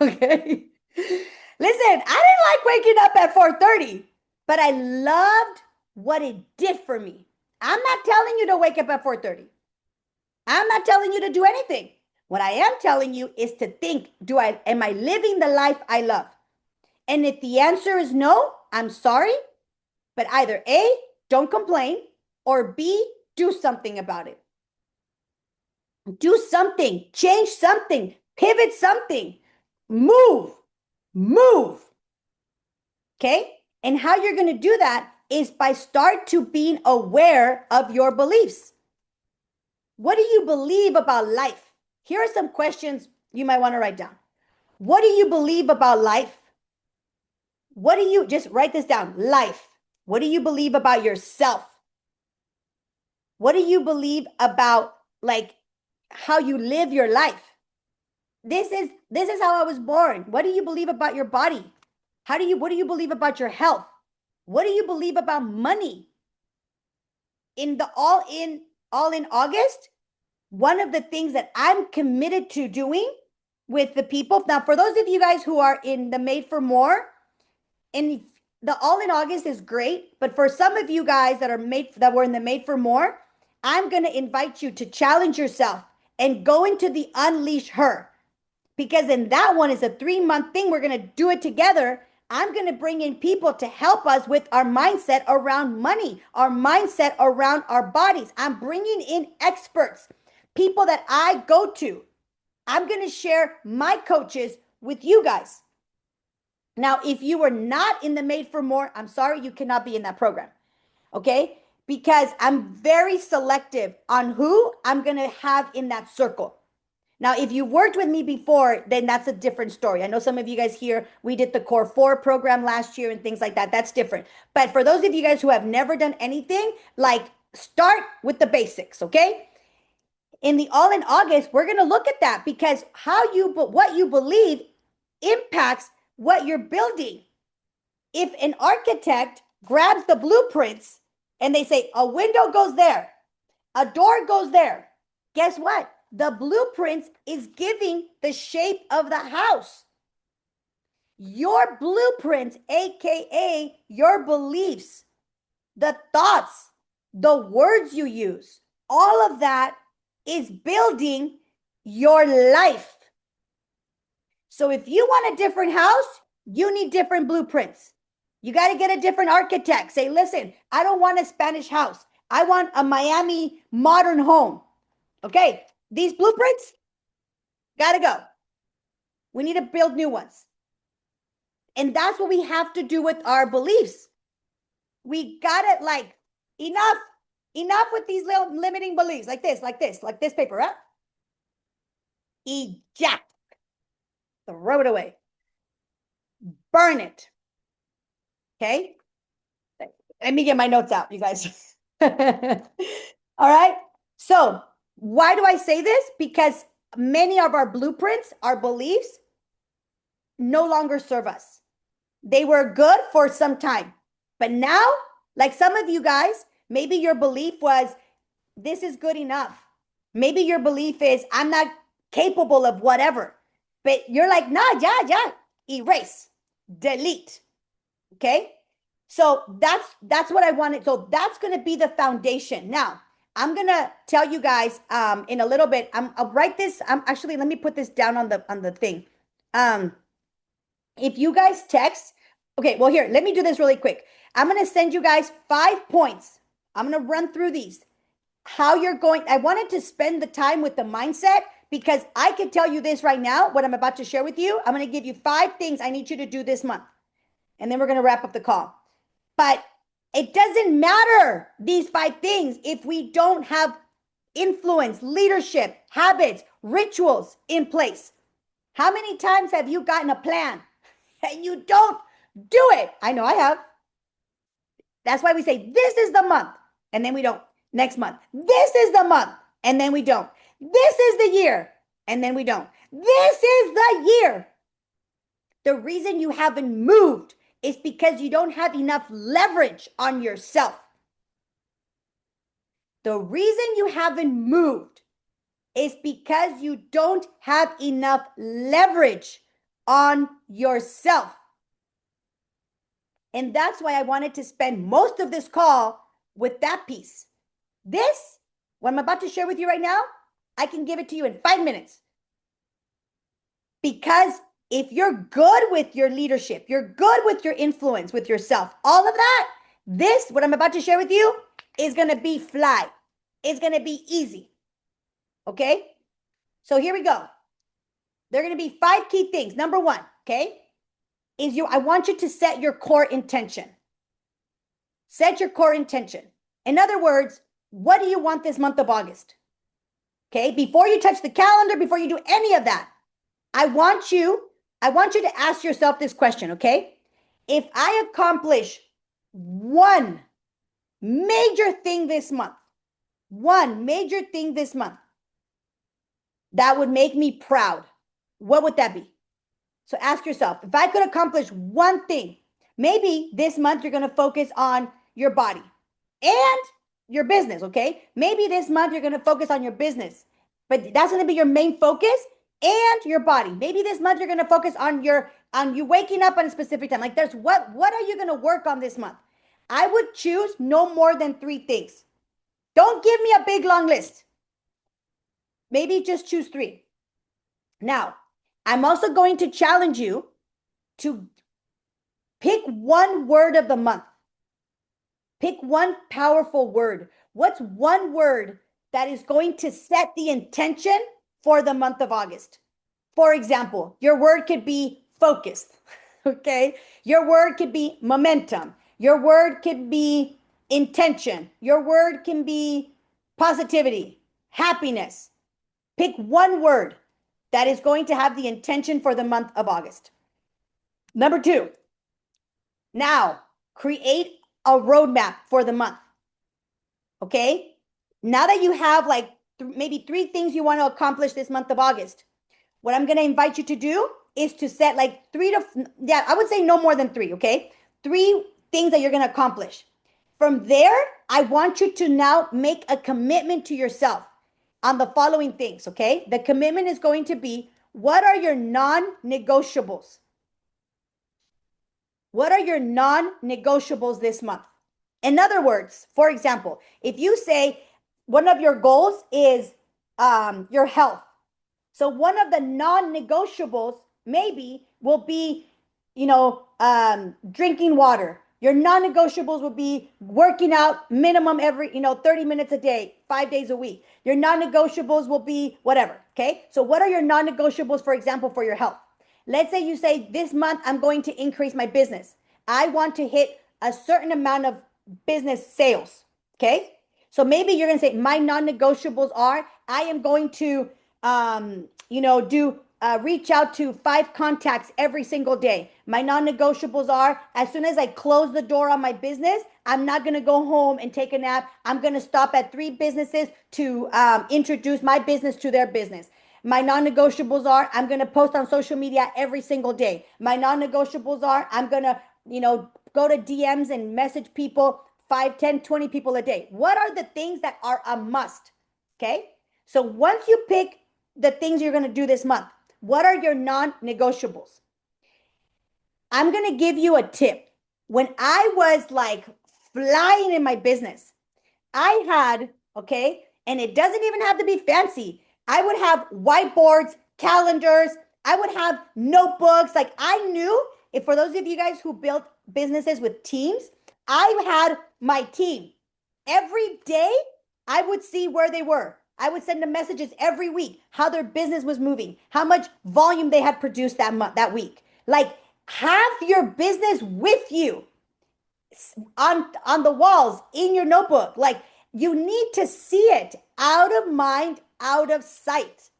Okay. Listen, I didn't like waking up at 4:30, but I loved what it did for me. I'm not telling you to wake up at 4:30. I'm not telling you to do anything. What I am telling you is to think, am I living the life I love? And if the answer is no, I'm sorry, but either A, don't complain, or B, do something about it. Do something, change something, pivot something, move. Okay? And how you're going to do that is by start to being aware of your beliefs. What do you believe about life? Here are some questions you might want to write down. What do you believe about life? Just write this down, life. What do you believe about yourself? What do you believe about like how you live your life? This is how I was born. What do you believe about your body? What do you believe about your health? What do you believe about money? In the all in August, one of the things that I'm committed to doing with the people. Now, for those of you guys who are in the Made for More, and the All in August is great, but for some of you guys that were in the Made for More, I'm going to invite you to challenge yourself and go into the Unleash Her. Because in that one is a 3-month thing. We're going to do it together. I'm going to bring in people to help us with our mindset around money, our mindset around our bodies. I'm bringing in experts, people that I go to. I'm going to share my coaches with you guys. Now, if you were not in the Made for More, I'm sorry, you cannot be in that program. Okay? Because I'm very selective on who I'm going to have in that circle. Now, if you worked with me before, then that's a different story. I know some of you guys here, we did the Core 4 program last year and things like that. That's different. But for those of you guys who have never done anything, like start with the basics, okay? In the All in August, we're going to look at that because what you believe impacts what you're building. If an architect grabs the blueprints and they say a window goes there, a door goes there, guess what? The blueprints is giving the shape of the house. Your blueprints, AKA your beliefs, the thoughts, the words you use, all of that is building your life. So if you want a different house, you need different blueprints. You got to get a different architect. Say, listen, I don't want a Spanish house. I want a Miami modern home. Okay, these blueprints got to go. We need to build new ones. And that's what we have to do with our beliefs. We got it like, enough with these little limiting beliefs, like this paper, right? Eject. Throw it away. Burn it. Okay? Let me get my notes out, you guys. All right? So, why do I say this? Because many of our blueprints, our beliefs, no longer serve us. They were good for some time. But now, like some of you guys, maybe your belief was, this is good enough. Maybe your belief is, I'm not capable of whatever. But you're like, nah, yeah, erase, delete. Okay? So that's what I wanted. So that's going to be the foundation. Now, I'm going to tell you guys in a little bit. I'll write this. Actually, let me put this down on the thing. If you guys text, okay, well, here, let me do this really quick. I'm going to send you guys 5 points. I'm going to run through these. How you're going. I wanted to spend the time with the mindset because I can tell you this right now, what I'm about to share with you. I'm going to give you 5 things I need you to do this month. And then we're going to wrap up the call. But it doesn't matter, these 5 things, if we don't have influence, leadership, habits, rituals in place. How many times have you gotten a plan and you don't do it? I know I have. That's why we say, this is the month, and then we don't. Next month, this is the month, and then we don't. This is the year, and then we don't. This is the year. The reason you haven't moved is because you don't have enough leverage on yourself. The reason you haven't moved is because you don't have enough leverage on yourself. And that's why I wanted to spend most of this call with that piece. This, what I'm about to share with you right now, I can give it to you in 5 minutes. Because if you're good with your leadership, you're good with your influence, with yourself, all of that, this, what I'm about to share with you, is going to be fly. It's going to be easy. Okay? So here we go. There are going to be 5 key things. Number 1, okay, is I want you to set your core intention. Set your core intention. In other words, what do you want this month of August? Okay, before you touch the calendar, before you do any of that, I want you to ask yourself this question, okay? If I accomplish one major thing this month, that would make me proud, what would that be? So ask yourself, if I could accomplish one thing, maybe this month you're going to focus on your body and your business, okay? Maybe this month you're going to focus on your business, but that's going to be your main focus and your body. Maybe this month you're going to focus on you waking up at a specific time. Like there's what are you going to work on this month? I would choose no more than 3 things. Don't give me a big long list. Maybe just choose 3. Now, I'm also going to challenge you to pick one word of the month. Pick one powerful word. What's one word that is going to set the intention for the month of August? For example, your word could be focused, okay? Your word could be momentum. Your word could be intention. Your word can be positivity, happiness. Pick one word that is going to have the intention for the month of August. Number two, now create a roadmap for the month. Okay? Now that you have like maybe 3 things you want to accomplish this month of August, what I'm going to invite you to do is to set like yeah, I would say no more than 3, okay? 3 things that you're going to accomplish. From there, I want you to now make a commitment to yourself on the following things, okay? The commitment is going to be, what are your non-negotiables? What are your non-negotiables this month? In other words, for example, if you say one of your goals is your health, so one of the non-negotiables maybe will be, drinking water. Your non-negotiables would be working out minimum every, 30 minutes a day, 5 days a week. Your non-negotiables will be whatever. Okay. So what are your non-negotiables, for example, for your health? Let's say you say this month, I'm going to increase my business. I want to hit a certain amount of business sales. Okay. So maybe you're going to say my non-negotiables are, I am going to, reach out to 5 contacts every single day. My non-negotiables are, as soon as I close the door on my business, I'm not going to go home and take a nap. I'm going to stop at 3 businesses to introduce my business to their business. My non-negotiables are, I'm going to post on social media every single day. My non-negotiables are, I'm going to, go to DMs and message people 5, 10, 20 people a day. What are the things that are a must? Okay. So once you pick the things you're going to do this month, what are your non-negotiables? I'm going to give you a tip. When I was like flying in my business, I had, okay, and it doesn't even have to be fancy. I would have whiteboards, calendars, I would have notebooks. Like I knew, if for those of you guys who built businesses with teams, I had my team. Every day, I would see where they were. I would send them messages every week, how their business was moving, how much volume they had produced that month, that week. Like have your business with you on the walls in your notebook. Like you need to see it, out of mind, out of sight.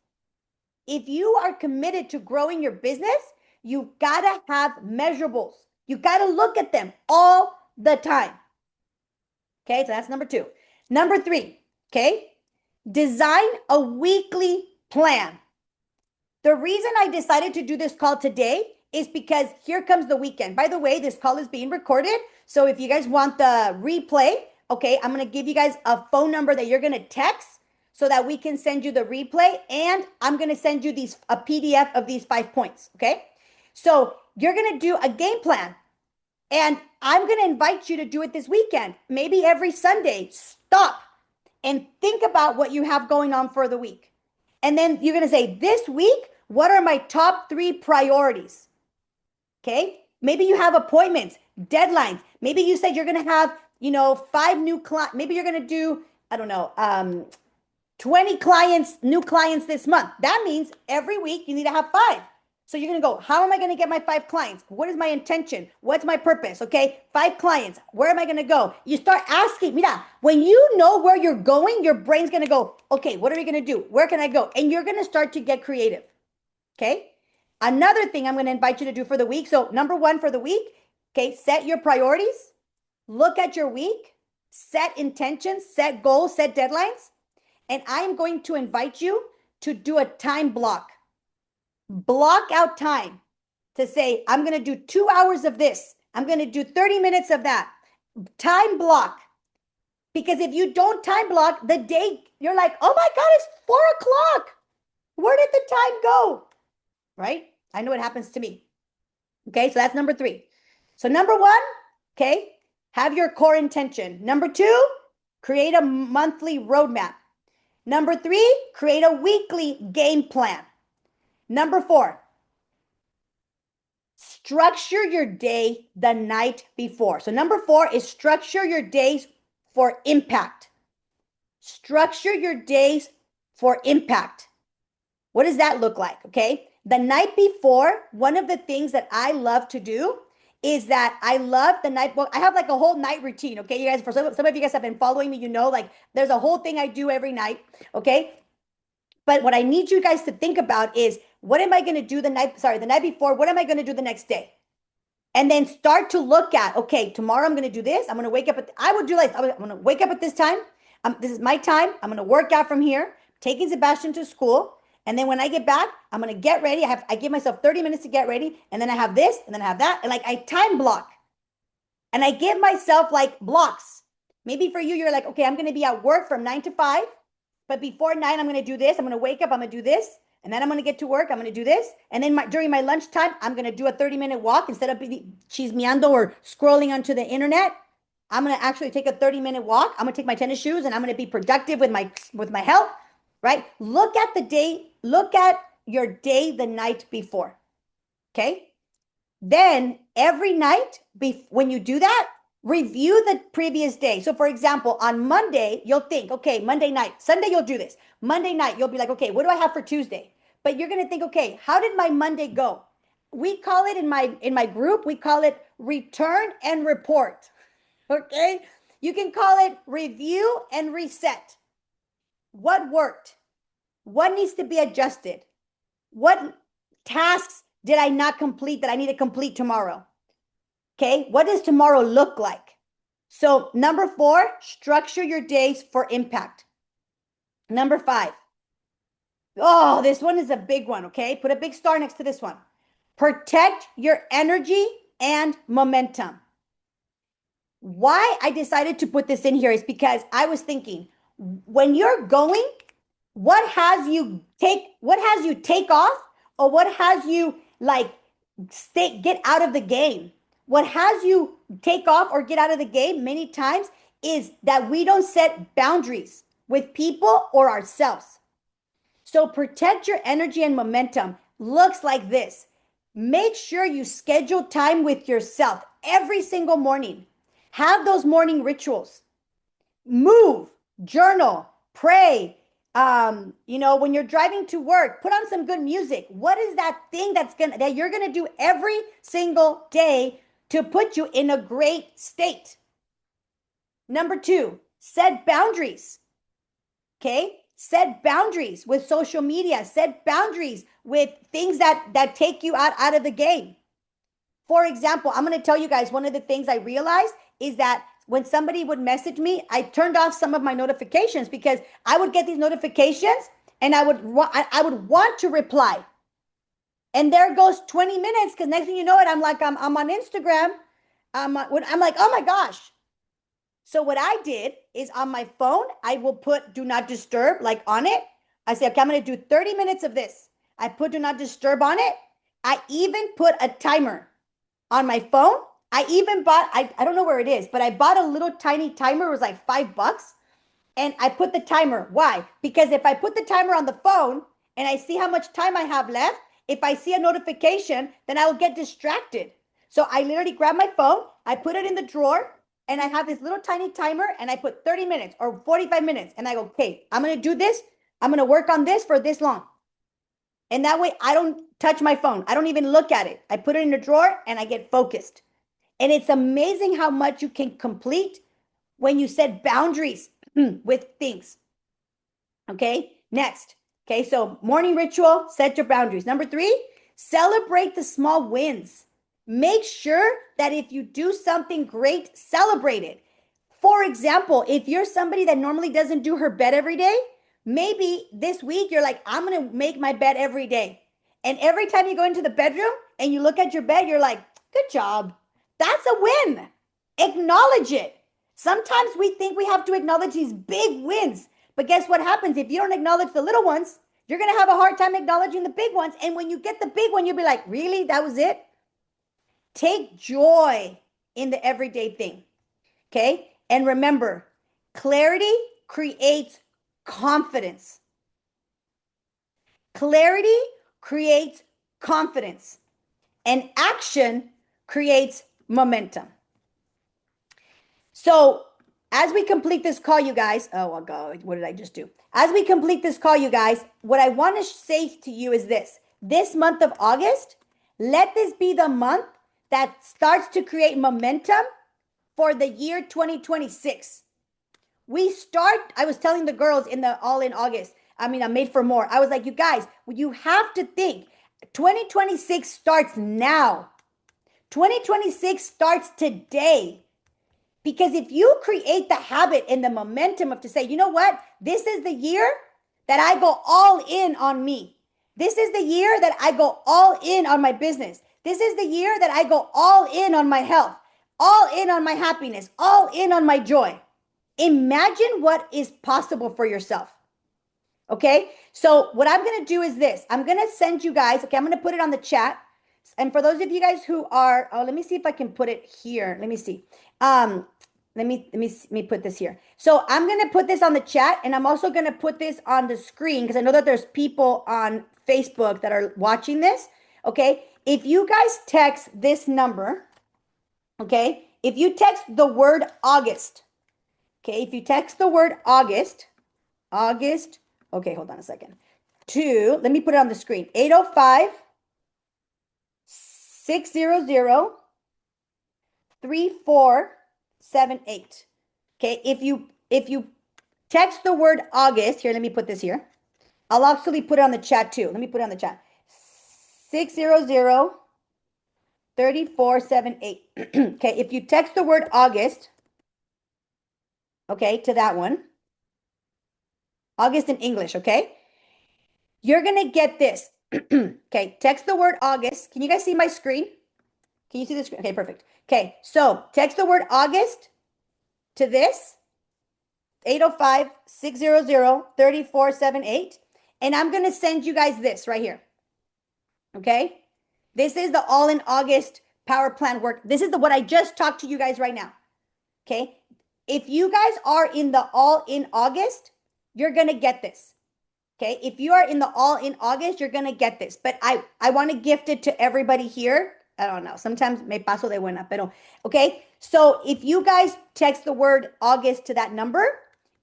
If you are committed to growing your business, you gotta have measurables. You gotta look at them all the time. Okay, so that's number 2. Number 3, okay, design a weekly plan. The reason I decided to do this call today is because here comes the weekend. By the way, this call is being recorded. So if you guys want the replay, okay, I'm going to give you guys a phone number that you're going to text so that we can send you the replay. And I'm going to send you a PDF of these 5 points. Okay. So you're going to do a game plan. And I'm going to invite you to do it this weekend. Maybe every Sunday, stop and think about what you have going on for the week. And then you're going to say, this week, what are my top 3 priorities? Okay. Maybe you have appointments, deadlines. Maybe you said you're going to have, 5 new clients. Maybe you're going to do, 20 clients, new clients this month. That means every week you need to have 5. So you're going to go, how am I going to get my 5 clients? What is my intention? What's my purpose? Okay. 5 clients. Where am I going to go? You start asking, mira, when you know where you're going, your brain's going to go, okay, what are we going to do? Where can I go? And you're going to start to get creative. Okay. Another thing I'm going to invite you to do for the week. So number 1 for the week, okay, set your priorities, look at your week, set intentions, set goals, set deadlines. And I'm going to invite you to do a time block. Block out time to say, I'm going to do 2 hours of this. I'm going to do 30 minutes of that. Time block. Because if you don't time block the day, you're like, oh my God, it's 4 o'clock. Where did the time go? Right? I know it happens to me. Okay, so that's number 3. So number 1, okay, have your core intention. Number 2, create a monthly roadmap. Number 3, create a weekly game plan. Number 4, structure your day the night before. So number 4 is structure your days for impact. Structure your days for impact. What does that look like? Okay. The night before, one of the things that I love to do is that I love the night. Well, I have like a whole night routine. Okay, you guys, for some of you guys have been following me, you know, like there's a whole thing I do every night. Okay. But what I need you guys to think about is what am I going to do the night before? What am I going to do the next day? And then start to look at, okay, tomorrow I'm going to do this. I'm going to wake up I would do like, I'm going to wake up at this time. This is my time. I'm going to work out from here, taking Sebastian to school. And then when I get back, I'm going to get ready. I give myself 30 minutes to get ready. And then I have this, and then I have that. And like I time block. And I give myself like blocks. Maybe for you, you're like, okay, I'm going to be at work from 9 to 5. But before 9, I'm going to do this. I'm going to wake up. I'm going to do this. And then I'm going to get to work. I'm going to do this. And then during my lunchtime, I'm going to do a 30-minute walk instead of chismeando or scrolling onto the internet. I'm going to actually take a 30-minute walk. I'm going to take my tennis shoes and I'm going to be productive with my health, right? Look at the day. Look at your day the night before. Okay? Then every night, when you do that, review the previous day. So for example, on Monday, you'll think, okay, Monday night. Sunday, you'll do this. Monday night, you'll be like, okay, what do I have for Tuesday? But you're going to think, okay, how did my Monday go? We call it in my group, we call it return and report. Okay? You can call it review and reset. What worked? What needs to be adjusted? What tasks did I not complete that I need to complete tomorrow? Okay, what does tomorrow look like? So number 4, structure your days for impact. Number 5. Oh, this one is a big one, okay? Put a big star next to this one. Protect your energy and momentum. Why I decided to put this in here is because I was thinking, when you're going, what has you take off, or what has you like get out of the game? What has you take off or get out of the game many times is that we don't set boundaries with people or ourselves. So protect your energy and momentum looks like this. Make sure you schedule time with yourself every single morning. Have those morning rituals. Move, journal, pray. When you're driving to work, put on some good music. What is that thing that you're gonna do every single day to put you in a great state? Number 2, set boundaries. Okay? Set boundaries with social media. Set boundaries with things that take you out of the game. For example, I'm going to tell you guys one of the things I realized is that when somebody would message me, I turned off some of my notifications because I would get these notifications and I would want to reply. And there goes 20 minutes because next thing you know it, I'm on Instagram. I'm like, oh my gosh. So what I did is on my phone, I will put do not disturb like on it. I say, okay, I'm going to do 30 minutes of this. I put do not disturb on it. I even put a timer on my phone. I even bought, I don't know where it is, but I bought a little tiny timer. It was like $5. And I put the timer. Why? Because if I put the timer on the phone and I see how much time I have left, if I see a notification, then I will get distracted. So I literally grab my phone, I put it in the drawer, and I have this little tiny timer, and I put 30 minutes or 45 minutes. And I go, okay, I'm going to do this. I'm going to work on this for this long. And that way I don't touch my phone. I don't even look at it. I put it in the drawer and I get focused. And it's amazing how much you can complete when you set boundaries with things. Okay, next. Okay, so morning ritual, set your boundaries. Number 3, celebrate the small wins. Make sure that if you do something great, celebrate it. For example, if you're somebody that normally doesn't do her bed every day, maybe this week you're like, I'm going to make my bed every day. And every time you go into the bedroom and you look at your bed, you're like, good job. That's a win. Acknowledge it. Sometimes we think we have to acknowledge these big wins. But guess what happens? If you don't acknowledge the little ones, you're going to have a hard time acknowledging the big ones. And when you get the big one, you'll be like, really? That was it? Take joy in the everyday thing. Okay? And remember, clarity creates confidence. Clarity creates confidence. And action creates momentum. So as we complete this call, you guys, oh God, what did I just do? As we complete this call, you guys, what I want to say to you is this. this month of August, let this be the month that starts to create momentum for the year 2026. I was telling the girls in the All in August, I Made for More. I was like, you guys, you have to think 2026 starts now. 2026 starts today. Because if you create the habit and the momentum of to say, you know what, this is the year that I go all in on me. This is the year that I go all in on my business. This is the year that I go all in on my health, all in on my happiness, all in on my joy. Imagine what is possible for yourself. Okay. So what I'm going to do is this. I'm going to send you guys. Okay. I'm going to put it on the chat. And for those of you guys who are, let me see if I can put it here. Let me see. Let me put this here. So I'm going to put this on the chat, and I'm also going to put this on the screen because I know that there's people on Facebook that are watching this. Okay. If you guys text this number, okay, if you text the word August, okay, if you text the word August, okay, hold on a second. Let me put it on the screen. 805 600 3478. Okay, if you text the word August, here, let me put this here. I'll actually put it on the chat too. Let me put it on the chat. 600 3478. Okay, if you text the word August, okay, to that one, August in English, okay, you're gonna get this. Okay, text the word August. Can you guys see my screen? Can you see the screen? Okay, perfect. Okay, so text the word August to this 805 600 3478, and I'm gonna send you guys this right here. Okay, this is the All in August power plan work. This is what I just talked to you guys right now. Okay, if you guys are in the All in August, you're gonna get this. Okay, if you are in the All in August, you're gonna get this. But I want to gift it to everybody here. I don't know. Sometimes me paso de buena, pero okay. So if you guys text the word August to that number,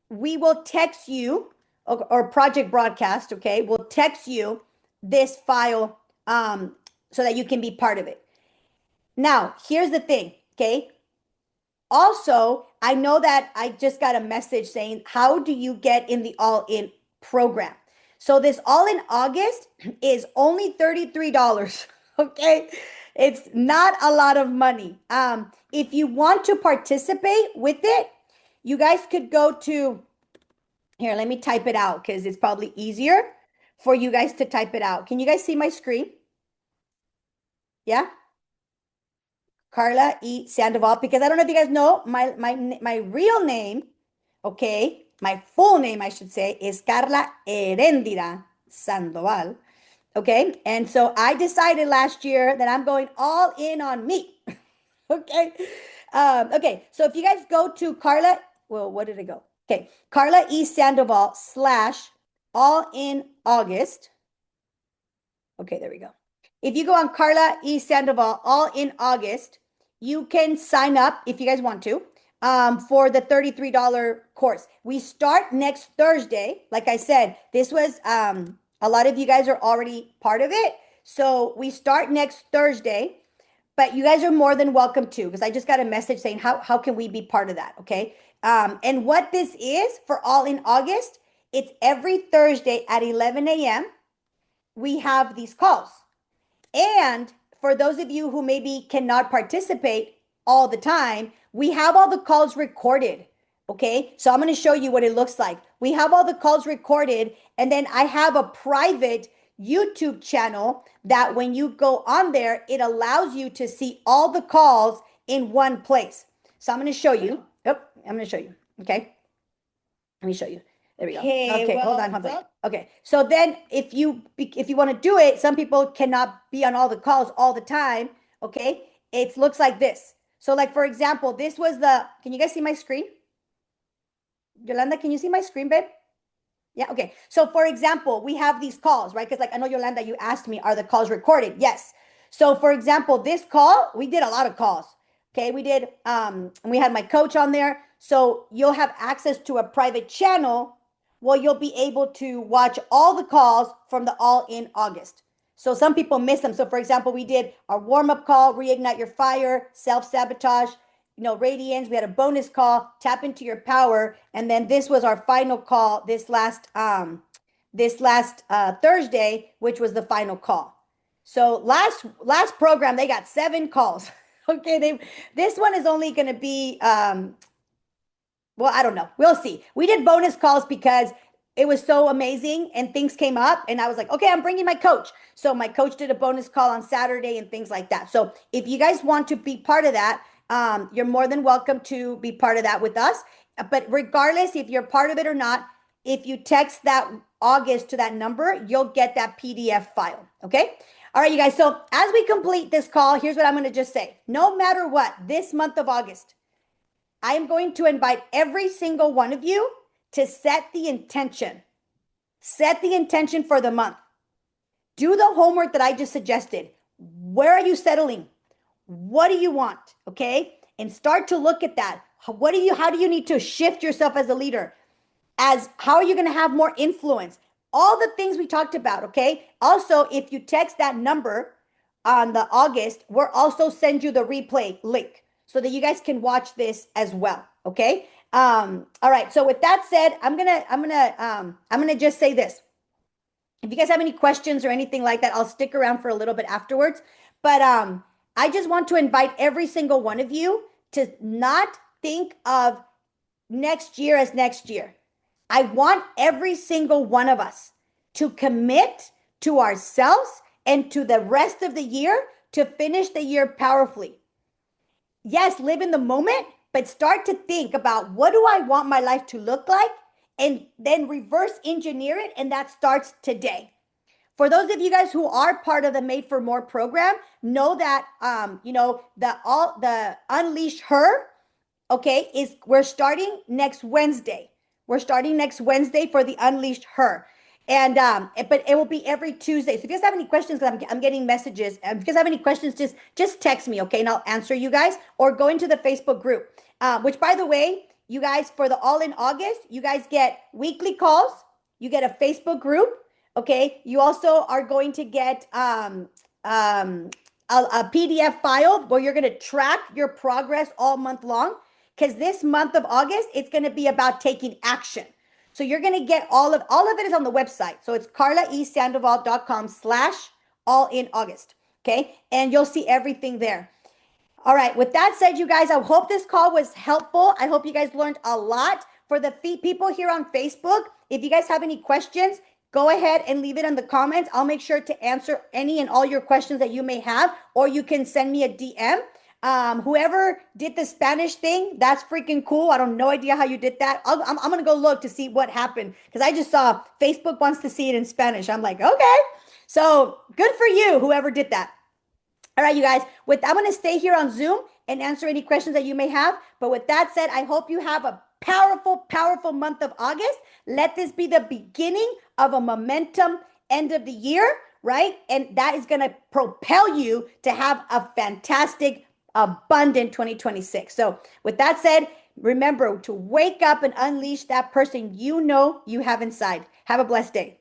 we will text you, or Project Broadcast, okay, we'll text you this file so that you can be part of it. Now, here's the thing, okay? Also, I know that I just got a message saying, how do you get in the All In program? So this All in August is only $33, okay? It's not a lot of money. If you want to participate with it, you guys could go to, here, let me type it out because it's probably easier for you guys to type it out. Can you guys see my screen? Yeah? Karla E. Sandoval, because I don't know if you guys know, my real name, okay, my full name, I should say, is Karla Herendira Sandoval. Okay, and so I decided last year that I'm going all in on me. Okay, okay, so if you guys go to Karla, well, what did it go? Okay, Karla E. Sandoval / All in August. Okay, there we go. If you go on Karla E. Sandoval All in August, you can sign up if you guys want to for the $33 course. We start next Thursday. Like I said, this was a lot of you guys are already part of it. So we start next Thursday, but you guys are more than welcome to, because I just got a message saying, how can we be part of that? Okay. And what this is for All in August, it's every Thursday at 11 a.m. We have these calls. And for those of you who maybe cannot participate all the time, we have all the calls recorded. Okay, so I'm going to show you what it looks like. We have all the calls recorded, and then I have a private YouTube channel that when you go on there, it allows you to see all the calls in one place. So I'm going to show you. Yep, I'm going to show you. Okay, let me show you. There we go. Okay, well, hold on. Okay, so then if you want to do it, some people cannot be on all the calls all the time. Okay, it looks like this. So like, for example, this was can you guys see my screen? Yolanda, can you see my screen, babe? Yeah, okay. So for example, we have these calls, right? Because like, I know, Yolanda, you asked me, are the calls recorded? Yes. So for example, this call, we did a lot of calls. Okay, we did, we had my coach on there. So you'll have access to a private channel. Well, you'll be able to watch all the calls from the All in August. So some people miss them. So for example, we did our warm-up call, reignite your fire, self-sabotage, radiance. We had a bonus call, tap into your power, and then this was our final call this last Thursday, which was the final call. So last program they got 7 calls. Okay, this one is only going to be well, I don't know. We'll see. We did bonus calls because it was so amazing and things came up and I was like, okay, I'm bringing my coach. So my coach did a bonus call on Saturday and things like that. So if you guys want to be part of that, you're more than welcome to be part of that with us. But regardless if you're part of it or not, if you text that August to that number, you'll get that PDF file. Okay. All right, you guys. So as we complete this call, here's what I'm going to just say. No matter what, this month of August, I am going to invite every single one of you to set the intention. Set the intention for the month. Do the homework that I just suggested. Where are you settling? What do you want? Okay? And start to look at that. How do you need to shift yourself as a leader? How are you going to have more influence? All the things we talked about, okay? Also, if you text that number on the August, we'll also send you the replay link so that you guys can watch this as well. Okay. All right. So with that said, I'm gonna just say this. If you guys have any questions or anything like that, I'll stick around for a little bit afterwards. But I just want to invite every single one of you to not think of next year as next year. I want every single one of us to commit to ourselves and to the rest of the year to finish the year powerfully. Yes, live in the moment, but start to think about what do I want my life to look like and then reverse engineer it. And that starts today. For those of you guys who are part of the Made for More program, know that, the Unleash Her, okay, we're starting next Wednesday. We're starting next Wednesday for the Unleashed Her. And but it will be every Tuesday. So if you guys have any questions, because I'm getting messages. If you guys have any questions, just text me, okay? And I'll answer you guys. Or go into the Facebook group. Which, by the way, you guys, for the All in August, you guys get weekly calls. You get a Facebook group, okay? You also are going to get a PDF file where you're going to track your progress all month long. Because this month of August, it's going to be about taking action. So you're going to get all of it is on the website. So it's karlaesandoval.com/all-in-August. Okay. And you'll see everything there. All right. With that said, you guys, I hope this call was helpful. I hope you guys learned a lot. For the people here on Facebook, if you guys have any questions, go ahead and leave it in the comments. I'll make sure to answer any and all your questions that you may have, or you can send me a DM. Whoever did the Spanish thing, that's freaking cool. I don't no idea how you did that. I'm going to go look to see what happened because I just saw Facebook wants to see it in Spanish. I'm like, okay. So good for you, whoever did that. All right, you guys, I'm going to stay here on Zoom and answer any questions that you may have. But with that said, I hope you have a powerful, powerful month of August. Let this be the beginning of a momentum end of the year, right? And that is going to propel you to have a fantastic abundant 2026. So with that said, remember to wake up and unleash that person you know you have inside. Have a blessed day.